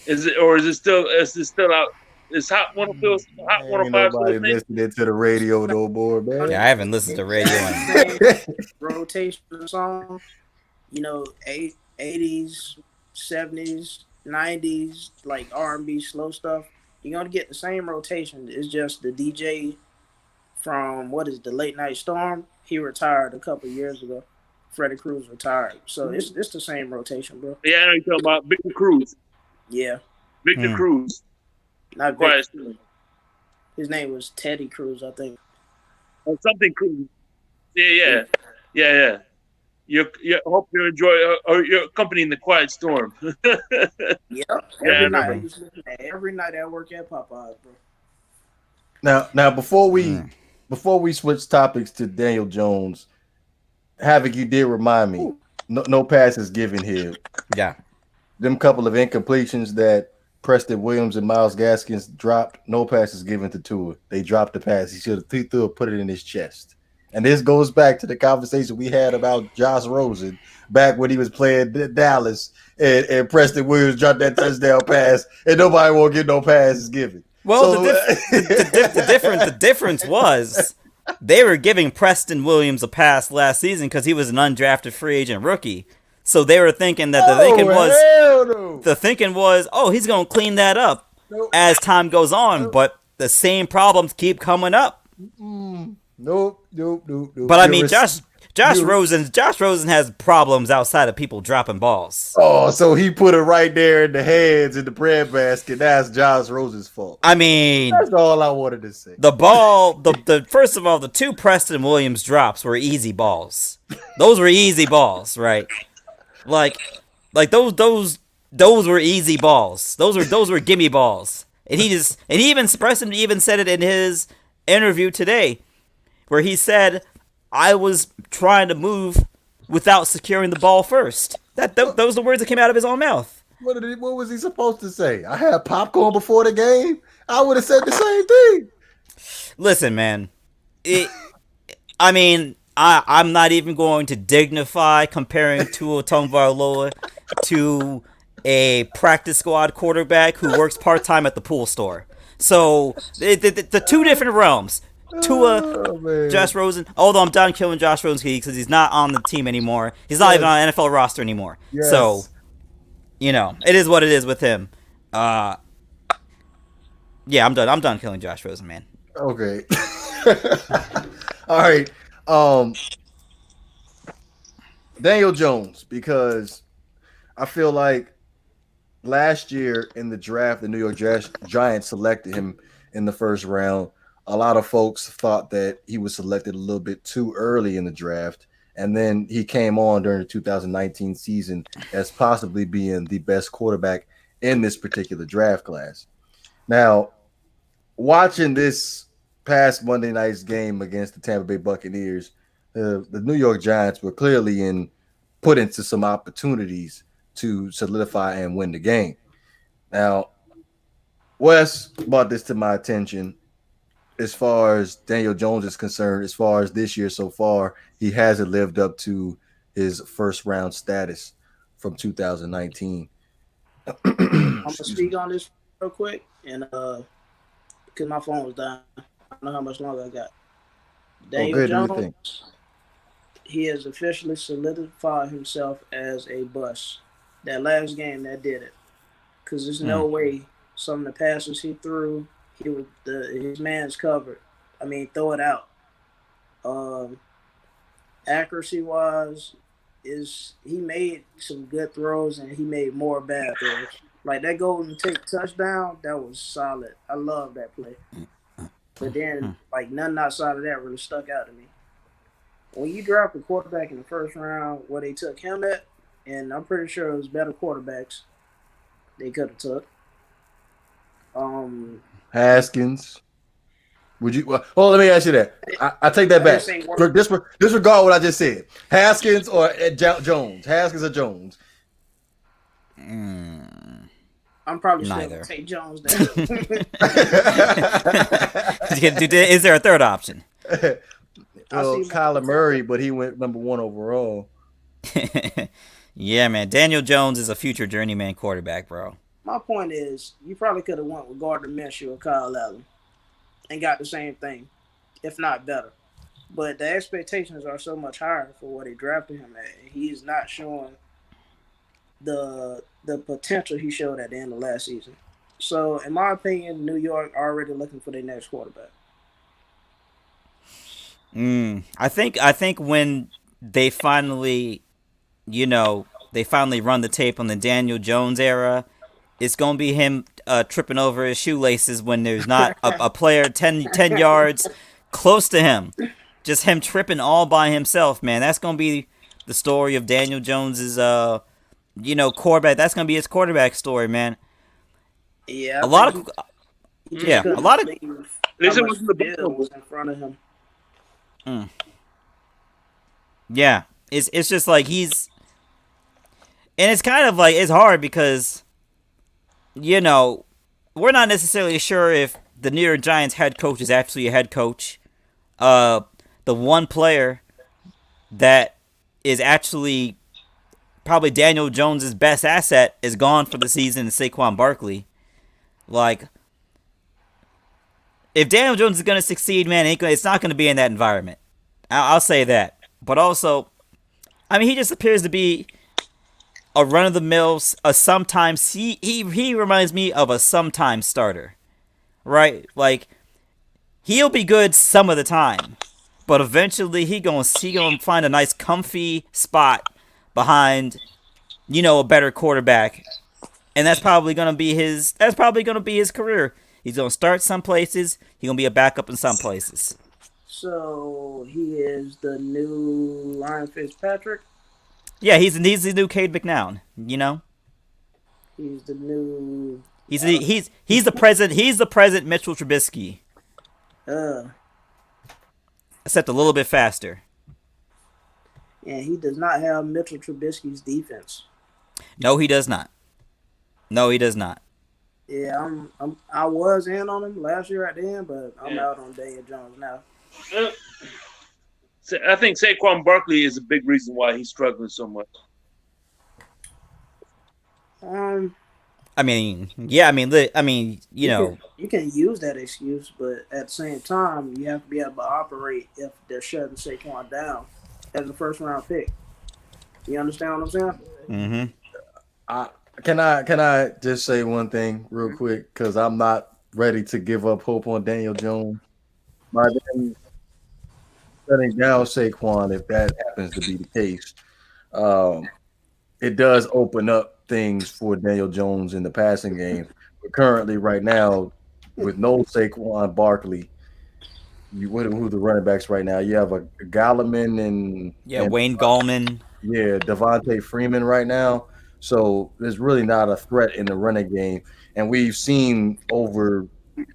Is it still out? Is Hot 105 Ain't nobody listening to the radio no more, man. Yeah, I haven't listened to radio in Rotation song, 80s, 70s, 90s, like R&B slow stuff. You're gonna get the same rotation. It's just the DJ from the Late Night Storm. He retired a couple years ago. Freddie Cruz retired, so it's the same rotation, bro. Yeah, I know you're talking about Victor Cruz. Yeah, Victor Cruz. not Quiet. Vic. His name was Teddy Cruz, I think. Or something Cruz. Yeah. I hope you enjoy your company in the quiet storm. Yeah, every night I work at Popeyes, bro. Now before we switch topics to Daniel Jones, Havoc, you did remind me. No passes given here. Yeah. Them couple of incompletions that Preston Williams and Myles Gaskins dropped, no passes given to Tua. They dropped the pass. He should have put it in his chest. And this goes back to the conversation we had about Josh Rosen back when he was playing Dallas and Preston Williams dropped that touchdown pass and nobody won't get no passes given. Well, So, the difference was they were giving Preston Williams a pass last season because he was an undrafted free agent rookie. So they were thinking that the thinking was, oh, he's gonna clean that up as time goes on. But the same problems keep coming up. Nope. But I mean, Josh Rosen has problems outside of people dropping balls. Oh, so he put it right there in the hands in the breadbasket. That's Josh Rosen's fault. I mean, that's all I wanted to say. The ball, the first of all, the 2 Preston Williams drops were easy balls. Those were easy balls, right? Like those were easy balls. Those were gimme balls. And Preston even said it in his interview today, where he said, "I was trying to move without securing the ball first." Those were the words that came out of his own mouth. What was he supposed to say? I had popcorn before the game. I would have said the same thing. Listen, man. I'm not even going to dignify comparing Tua Tagovailoa to a practice squad quarterback who works part-time at the pool store. So, the 2 different realms. Tua, Josh Rosen. Although I'm done killing Josh Rosen because he's not on the team anymore. He's not even on an NFL roster anymore. Yes. So, it is what it is with him. Yeah, I'm done. I'm done killing Josh Rosen, man. Okay. All right. Daniel Jones, because I feel like last year in the draft, the New York Giants selected him in the first round. A lot of folks thought that he was selected a little bit too early in the draft, and then he came on during the 2019 season as possibly being the best quarterback in this particular draft class. Now, watching this past Monday night's game against the Tampa Bay Buccaneers, the New York Giants were clearly put into some opportunities to solidify and win the game. Now, Wes brought this to my attention. As far as Daniel Jones is concerned, as far as this year so far, he hasn't lived up to his first round status from 2019. I'm gonna speak on this real quick, and because my phone was dying, I don't know how much longer I got. Daniel Jones, he has officially solidified himself as a bust. That last game, that did it, because there's no way some of the passes he threw, his man's covered. I mean, throw it out. Accuracy wise, he made some good throws and he made more bad throws. Like that Golden Tate touchdown, that was solid. I love that play. But then, like nothing outside of that really stuck out to me. When you draft a quarterback in the first round, where they took him at, and I'm pretty sure it was better quarterbacks they could have took. Haskins. Would you? Well, let me ask you that. I take that back. Disregard what I just said. Haskins or Jones? Haskins or Jones? I'm probably still going to take Jones down. Is there a third option? Well, Kyler Murray, but he went number 1 overall. Yeah, man. Daniel Jones is a future journeyman quarterback, bro. My point is, you probably could have went with Gardner Minshew or Kyle Allen and got the same thing, if not better. But the expectations are so much higher for what he drafted him at. He's not showing the potential he showed at the end of last season. So, in my opinion, New York already looking for their next quarterback. I think when they finally, run the tape on the Daniel Jones era, it's going to be him tripping over his shoelaces when there's not a player 10 yards close to him. Just him tripping all by himself, man. That's going to be the story of Daniel Jones's, quarterback. That's going to be his quarterback story, man. Yeah. A lot of... Listen, wasn't the bill was in front of him. Yeah. It's just like he's... And it's kind of like... It's hard because... we're not necessarily sure if the New York Giants head coach is actually a head coach. The one player that is actually probably Daniel Jones' best asset is gone for the season, Saquon Barkley. Like, if Daniel Jones is going to succeed, man, it's not going to be in that environment. I'll say that. But also, I mean, he just appears to be a run-of-the-mill, sometimes he reminds me of a sometimes starter, right? Like, he'll be good some of the time, but eventually he gonna find a nice comfy spot behind, a better quarterback, and that's probably gonna be his career. He's gonna start some places. He's gonna be a backup in some places. So he is the new Ryan Fitzpatrick. Yeah, he's the new Cade McNown. He's the new. He's the present Mitchell Trubisky, Uh, except a little bit faster. and he does not have Mitchell Trubisky's defense. No, he does not. No, he does not. Yeah, I was in on him last year at the end, but I'm out on Daniel Jones now. I think Saquon Barkley is a big reason why he's struggling so much. I mean, yeah, you can use that excuse, but at the same time, you have to be able to operate if they're shutting Saquon down as a first round pick. You understand what I'm saying? Mm-hmm. Can I just say one thing real quick? Because I'm not ready to give up hope on Daniel Jones. By then shutting down Saquon, if that happens to be the case, it does open up things for Daniel Jones in the passing game. But currently, right now, with no Saquon Barkley, who the running backs right now? You have a Galliman and Wayne Gallman. Yeah, Devontae Freeman right now. So there's really not a threat in the running game. And we've seen over the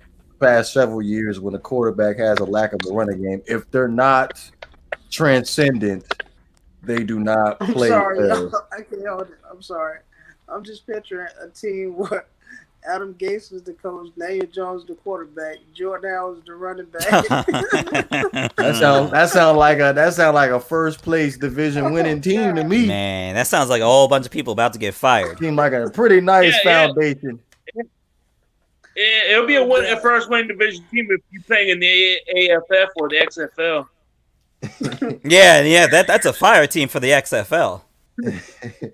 past several years when a quarterback has a lack of a running game, if they're not transcendent, they do not play. I'm sorry. I can't hold it. I'm sorry. I'm just picturing a team where Adam Gase was the coach, Daniel Jones the quarterback, Jordan Howard was the running back. That sound like a first place division winning team to me. Man, that sounds like a whole bunch of people about to get fired. Seems like a pretty nice foundation. Yeah, it'll be a first winning division team if you're playing in the AFF or the XFL. yeah, that's a fire team for the XFL.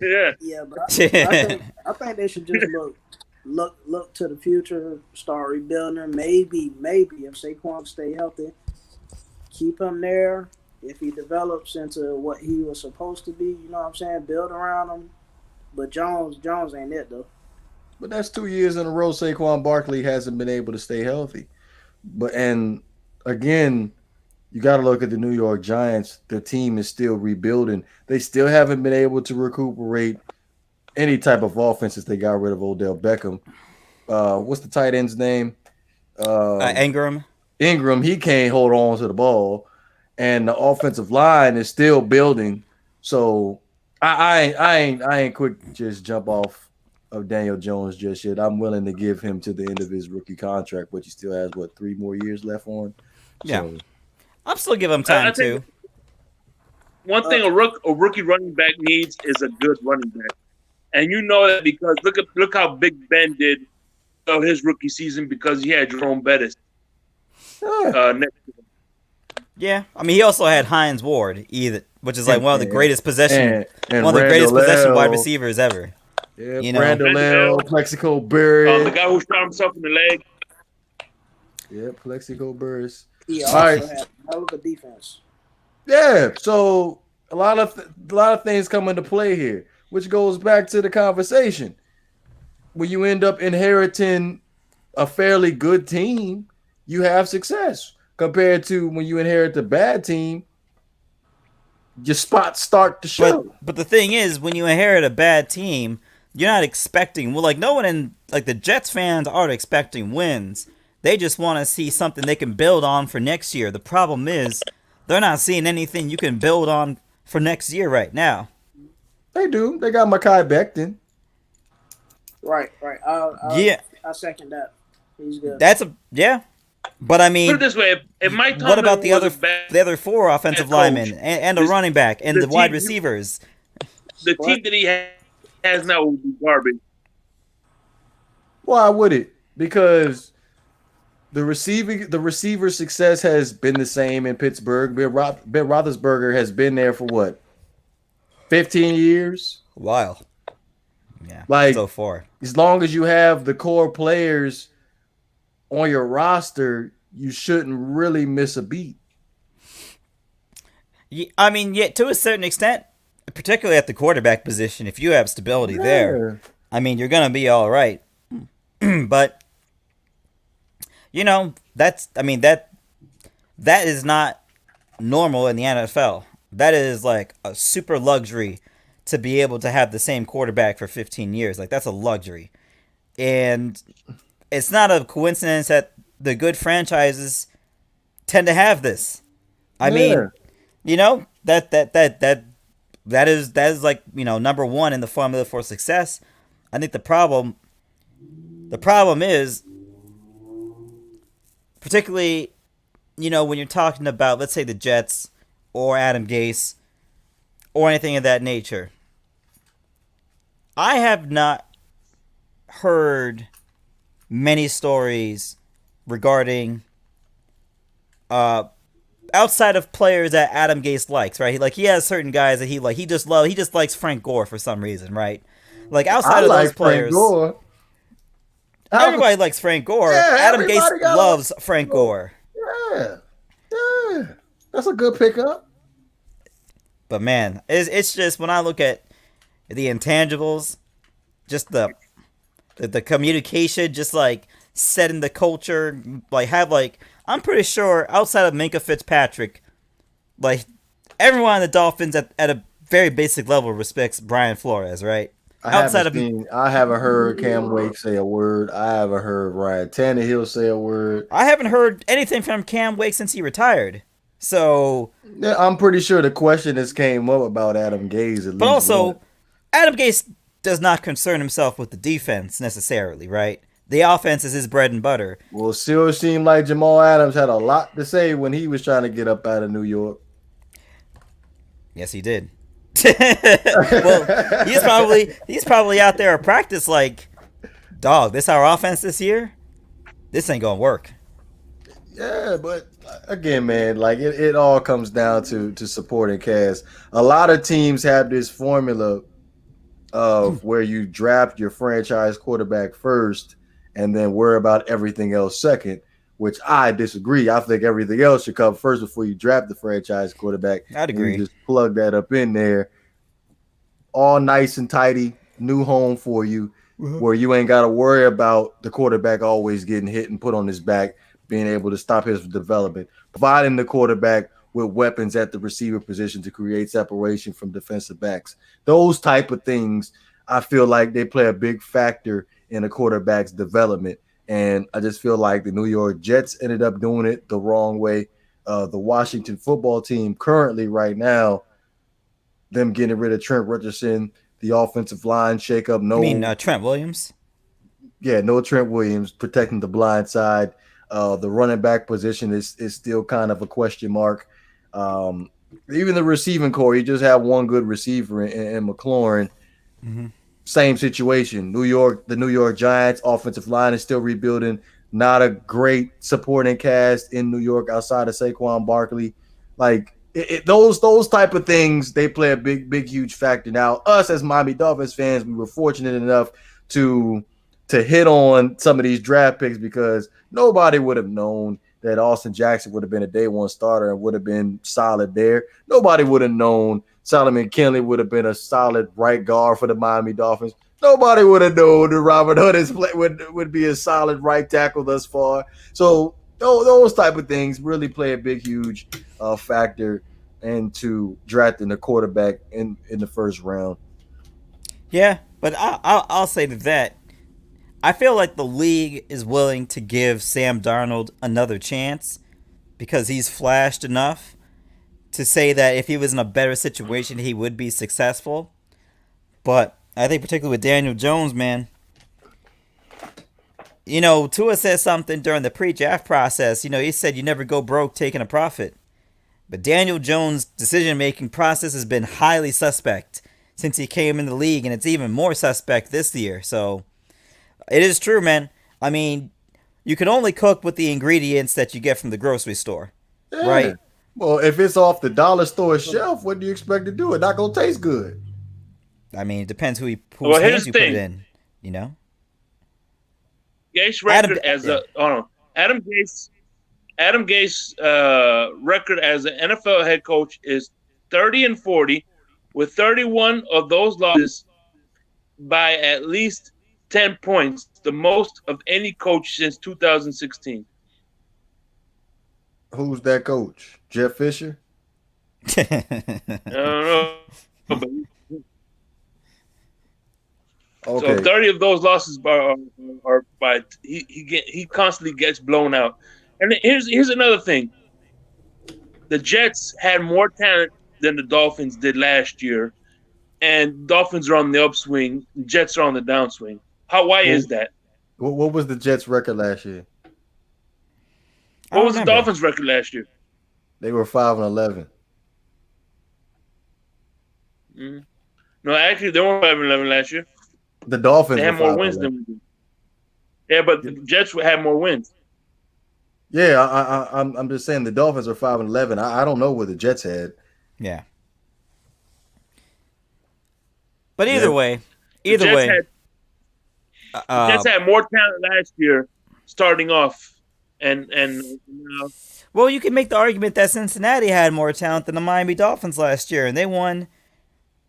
Yeah, but I think they should just look to the future, start rebuilding. Maybe if Saquon stay healthy, keep him there. If he develops into what he was supposed to be, you know what I'm saying, build around him. But Jones ain't it though. But that's 2 years in a row Saquon Barkley hasn't been able to stay healthy. And again, you got to look at the New York Giants. The team is still rebuilding. They still haven't been able to recuperate any type of offense since they got rid of Odell Beckham. What's the tight end's name? Ingram. Ingram, he can't hold on to the ball. And the offensive line is still building. So I ain't quick to just jump off of Daniel Jones just yet. I'm willing to give him to the end of his rookie contract, but he still has 3 more years left on. Yeah. So, I'm still giving him time too. One thing a rookie running back needs is a good running back. And you know that because look how Big Ben did his rookie season because he had Jerome Bettis. Next to him. Yeah, I mean he also had Hines Ward, which is like one of the greatest possession wide receivers ever. Yeah, Brandon Plexico Burris. The guy who shot himself in the leg. Yeah, Plexico Burris. He also had a hell of a defense. Yeah, so a lot of things come into play here, which goes back to the conversation. When you end up inheriting a fairly good team, you have success. Compared to when you inherit a bad team, your spots start to show. But the thing is, when you inherit a bad team, you're not expecting. Well, like no one in the Jets fans aren't expecting wins. They just want to see something they can build on for next year. The problem is they're not seeing anything you can build on for next year right now. They do. They got Mekhi Becton. Right. I second that. He's good. But I mean, put it this way: if Mike Tomlin what about the the other 4 offensive linemen and a running back and the wide receivers? The team that he has now will be garbage. Why would it? Because the receiver success has been the same in Pittsburgh. Ben Roethlisberger has been there for 15 years? Wow. Yeah. So far. As long as you have the core players on your roster, you shouldn't really miss a beat. I mean, yeah, to a certain extent, particularly at the quarterback position, if you have stability there, Yeah. I mean, you're gonna be all right. But that's I mean that is not normal in the NFL. That is like a super luxury to be able to have the same quarterback for 15 years. Like that's a luxury. And it's not a coincidence that the good franchises tend to have this. I Yeah. mean, that is like, number 1 in the formula for success. I think the problem is particularly when you're talking about, let's say, the Jets or Adam Gase or anything of that nature. I have not heard many stories regarding outside of players that Adam Gase likes, right? He has certain guys that he just likes Frank Gore for some reason, right? Like I outside of those like Frank players, Gore. everybody likes Frank Gore. Yeah, Adam Gase everybody got loves Frank Gore. Yeah. Yeah. That's a good pickup. But man, it's just when I look at the intangibles, just the communication, just like setting the culture, I'm pretty sure outside of Minka Fitzpatrick, like everyone on the Dolphins at a very basic level respects Brian Flores, right? I haven't heard Cam Wake say a word. I haven't heard Ryan Tannehill say a word. I haven't heard anything from Cam Wake since he retired. So, Yeah, I'm pretty sure the question has came up about Adam Gase at but least also, once. Adam Gase does not concern himself with the defense necessarily, right? The offense is his bread and butter. Well, it still seemed like Jamal Adams had a lot to say when he was trying to get up out of New York. Yes, he did. Well, he's probably out there at practice like, dog, this our offense this year? This ain't gonna work. Yeah, but again, man, like it all comes down to supporting cast. A lot of teams have this formula of where you draft your franchise quarterback first and then worry about everything else second, which I disagree. I think everything else should come first before you draft the franchise quarterback. I'd agree. And you just plug that up in there, all nice and tidy, new home for you, where you ain't got to worry about the quarterback always getting hit and put on his back, being able to stop his development, providing the quarterback with weapons at the receiver position to create separation from defensive backs. Those type of things, I feel like they play a big factor in a quarterback's development. And I just feel like the New York Jets ended up doing it the wrong way. The Washington football team currently right now, them getting rid of Trent Richardson, the offensive line shakeup. You mean Trent Williams? Yeah, no Trent Williams protecting the blind side. The running back position is still kind of a question mark. Even the receiving core, you just have one good receiver in McLaurin. Mm-hmm. Same situation. The New York Giants offensive line is still rebuilding. Not a great supporting cast in New York outside of Saquon Barkley. Like those type of things, they play a big, huge factor. Now, us as Miami Dolphins fans, we were fortunate enough to hit on some of these draft picks because nobody would have known that Austin Jackson would have been a day one starter and would have been solid there. Nobody would have known Solomon Kinley would have been a solid right guard for the Miami Dolphins. Nobody would have known that Robert Hunt would be a solid right tackle thus far. So those type of things really play a big, huge factor into drafting a quarterback in the first round. Yeah, but I'll say that I feel like the league is willing to give Sam Darnold another chance because he's flashed enough to say that if he was in a better situation, he would be successful. But I think particularly with Daniel Jones, man, Tua said something during the pre-draft process. He said you never go broke taking a profit. But Daniel Jones' decision-making process has been highly suspect since he came in the league, and it's even more suspect this year. So it is true, man. I mean, you can only cook with the ingredients that you get from the grocery store, right? Well, if it's off the dollar store shelf, what do you expect to do? It's not gonna taste good. I mean, it depends whose here's hands the you put it thing. in. Gase record Adam Gase record as an NFL head coach is 30-40, with 31 of those losses by at least 10 points, the most of any coach since 2016. Who's that coach? Jeff Fisher? I don't know, but so Okay. 30 of those losses are by he constantly gets blown out. And here's another thing: the Jets had more talent than the Dolphins did last year, and Dolphins are on the upswing, Jets are on the downswing. Why Well, is that? what was the Jets' record last year? I What don't was the remember. Dolphins' record last year? They were 5-11. Mm-hmm. No, actually, they were 5-11 last year. The Dolphins They were had more five wins and than we did. Yeah, but the 11. Jets had more wins. Yeah, I'm just saying the Dolphins are 5-11. I don't know what the Jets had. Yeah. But Yeah, The either Jets way, had uh, the Jets uh, had more talent last year, starting off, and well, you can make the argument that Cincinnati had more talent than the Miami Dolphins last year, and they won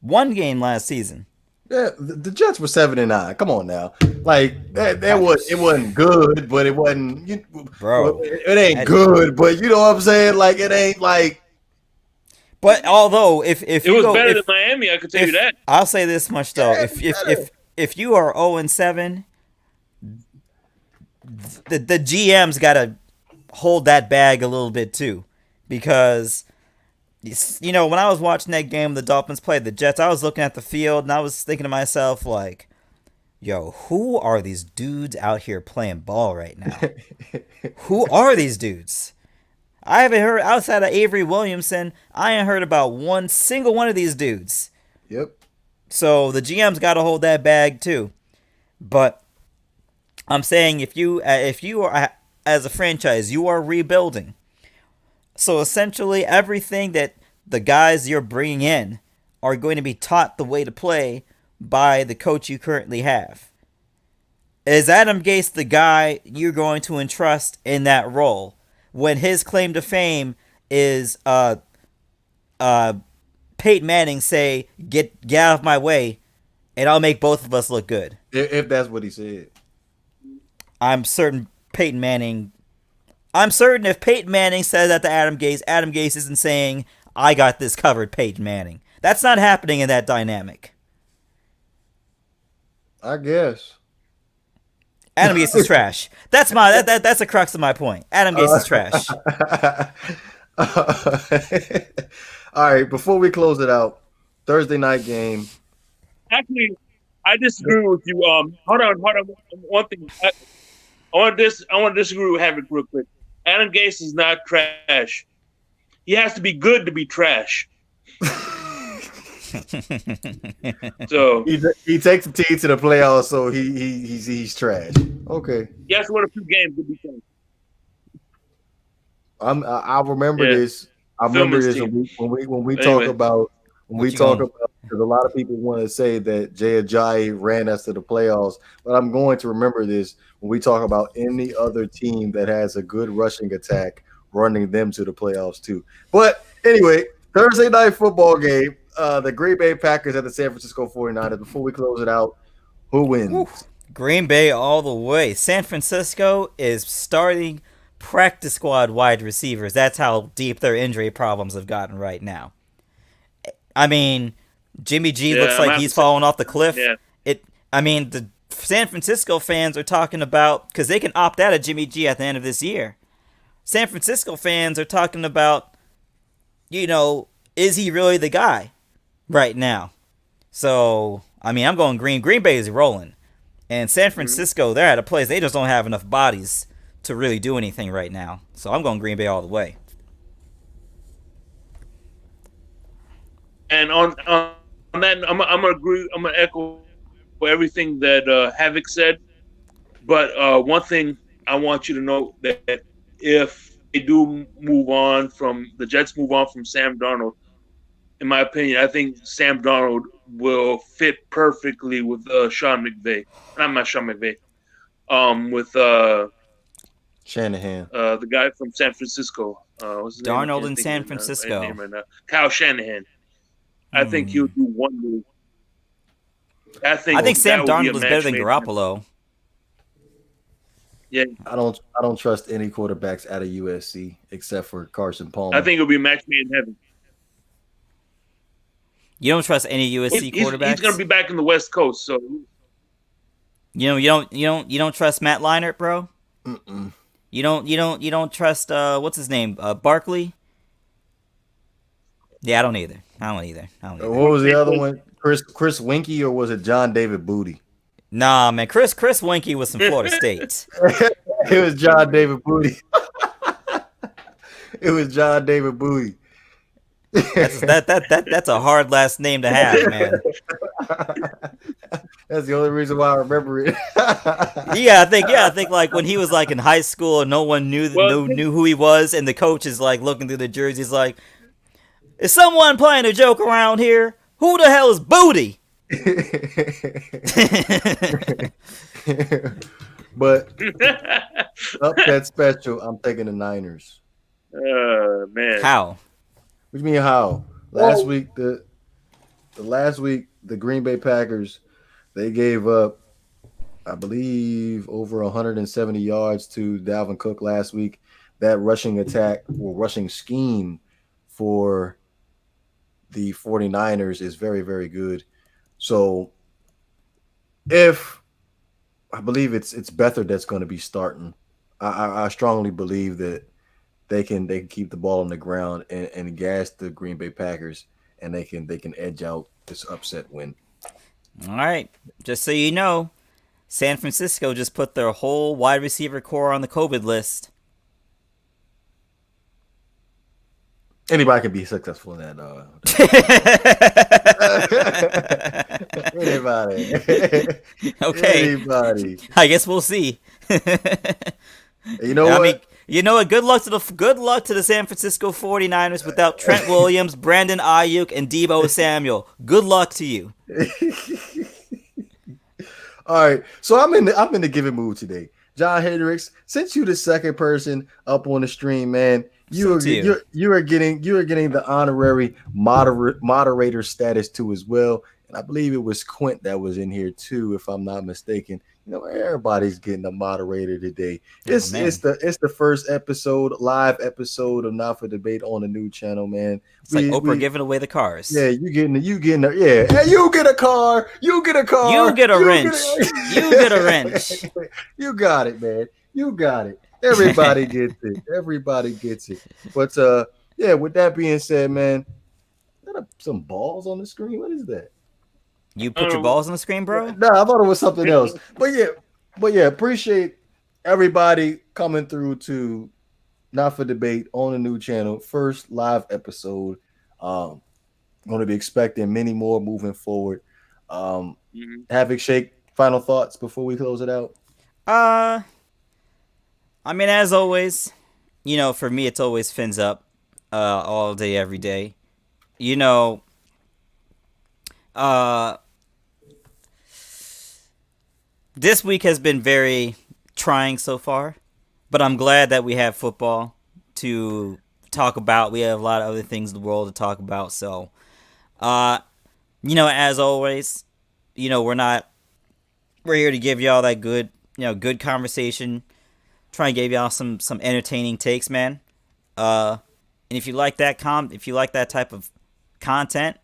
one game last season. yeah. The Jets were 7-9. Come on now, like that was it I- wasn't good, but it wasn't. Well, Bro, it ain't that, good, but you know what I'm saying. Like it ain't like but although if it you was go better than Miami. I could tell you if that. I'll say this much though, yeah, better. if you are 0-7, the GM's got to hold that bag a little bit too, because when I was watching that game, the Dolphins played the Jets. I was looking at the field and I was thinking to myself like, yo, who are these dudes out here playing ball right now? Who are these dudes? I haven't heard outside of Avery Williamson. I ain't heard about one single one of these dudes. Yep. So the GM's got to hold that bag too. But I'm saying if you are as a franchise, you are rebuilding. So essentially, everything that the guys you're bringing in are going to be taught the way to play by the coach you currently have. Is Adam Gase the guy you're going to entrust in that role when his claim to fame is Peyton Manning say get out of my way and I'll make both of us look good? If that's what he said. I'm certain Peyton Manning. I'm certain if Peyton Manning says that to Adam Gase isn't saying I got this covered, Peyton Manning. That's not happening in that dynamic. I guess. Adam Gase is trash. That's that's the crux of my point. Adam Gase is trash. All right, before we close it out, Thursday night game. Actually, I disagree with you. Hold on. One thing. I want to disagree with Havoc real quick. Adam Gase is not trash. He has to be good to be trash. So he takes the team to the playoffs, so he's trash. Okay, he has to win a few games to be trash. I remember Yeah. this. I remember this team. when we Anyway. talk about because a lot of people want to say that Jay Ajayi ran us to the playoffs, but I'm going to remember this when we talk about any other team that has a good rushing attack running them to the playoffs too. But anyway, Thursday night football game, the Green Bay Packers at the San Francisco 49ers. Before we close it out, who wins? Whew. Green Bay all the way. San Francisco is starting practice squad wide receivers. That's how deep their injury problems have gotten right now. I mean, Jimmy G looks like he's falling off the cliff. Yeah. The San Francisco fans are talking about, because they can opt out of Jimmy G at the end of this year. San Francisco fans are talking about, is he really the guy right now? So, I'm going Green. Green Bay is rolling. And San Francisco, they're at a place, they just don't have enough bodies to really do anything right now. So I'm going Green Bay all the way. And on that, I'm gonna agree. I'm gonna echo everything that Havoc said. But one thing I want you to know that if they do move on from the Jets, move on from Sam Darnold, in my opinion, I think Sam Darnold will fit perfectly with Sean McVay. Not Sean McVay. With Shanahan. The guy from San Francisco. What's his name? I Darnold can't in think San of his Francisco. name right now. Kyle Shanahan. I think he'll do wonders. I think Sam that will be a Darnold is match better than made in Garoppolo. Yeah, I don't trust any quarterbacks out of USC except for Carson Palmer. I think it'll be a match made in heaven. You don't trust any USC quarterbacks? He's going to be back in the West Coast, so you don't trust Matt Leinart, bro? Mm-mm. You don't trust what's his name? Barkley? Yeah, I don't either. What was the other one? Chris Winkie, or was it John David Booty? Nah, man. Chris Winkie was from Florida State. It was John David Booty. It was John David Booty. That's a hard last name to have, man. That's the only reason why I remember it. I think like when he was like in high school and no one knew who he was, and the coach is like looking through the jerseys like, is someone playing a joke around here? Who the hell is Booty? But upset special, I'm taking the Niners. Man. How? What do you mean how? Last week the Green Bay Packers, they gave up, I believe, over 170 yards to Dalvin Cook last week. That rushing attack or rushing scheme for the 49ers is very, very good. So if I believe it's Beathard that's going to be starting, I strongly believe that they can keep the ball on the ground and gas the Green Bay Packers, and they can edge out this upset win. All right. Just so you know, San Francisco just put their whole wide receiver core on the COVID list. Anybody can be successful in that. Anybody. Okay. Anybody. I guess we'll see. You know what? I mean, you know what? Good luck to the San Francisco 49ers without Trent Williams, Brandon Ayuk, and Deebo Samuel. Good luck to you. All right. So I'm in the giving mood today. John Hendricks, since you're the second person up on the stream, man, you are getting the honorary moderator status too as well. And I believe it was Quint that was in here too, if I'm not mistaken. You know, everybody's getting a moderator today. It's the first live episode of Not for Debate on the new channel, man. It's like Oprah giving away the cars. Yeah, you getting hey, you get a car, you get a wrench. You get a wrench. You got it, man. You got it. Everybody gets it. Everybody gets it. But yeah, with that being said, man, some balls on the screen. What is that? You put your balls on the screen, bro? No, I thought it was something else. But yeah, appreciate everybody coming through to Not for Debate on the new channel. First live episode. Going to be expecting many more moving forward. Havoc Shake, final thoughts before we close it out? I mean, as always, you know, for me, it's always fins up all day, every day. You know, this week has been very trying so far, but I'm glad that we have football to talk about. We have a lot of other things in the world to talk about. So, you know, as always, you know, we're here to give y'all that good conversation. Try and give y'all some entertaining takes, man. And if you like that type of content,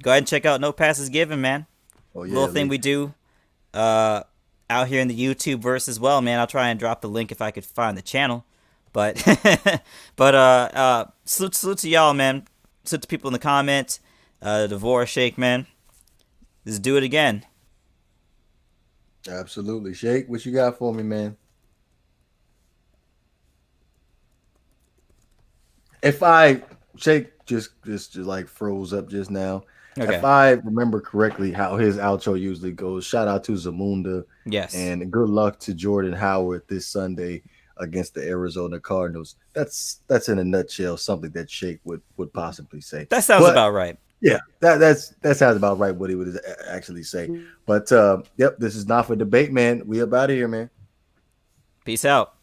go ahead and check out No Passes Given, man. Oh, yeah, little thing we do out here in the YouTube verse as well, man. I'll try and drop the link if I could find the channel. But salute to y'all, man. Salute to people in the comments. Devora Shake, man. Let's do it again. Absolutely. Shake, what you got for me, man? If Shake just like froze up just now. Okay. If I remember correctly how his outro usually goes, shout out to Zamunda. Yes. And good luck to Jordan Howard this Sunday against the Arizona Cardinals. That's in a nutshell something that Shake would possibly say. That sounds about right. Yeah, that sounds about right what he would actually say. But yep, this is Not for Debate, man. We up out of here, man. Peace out.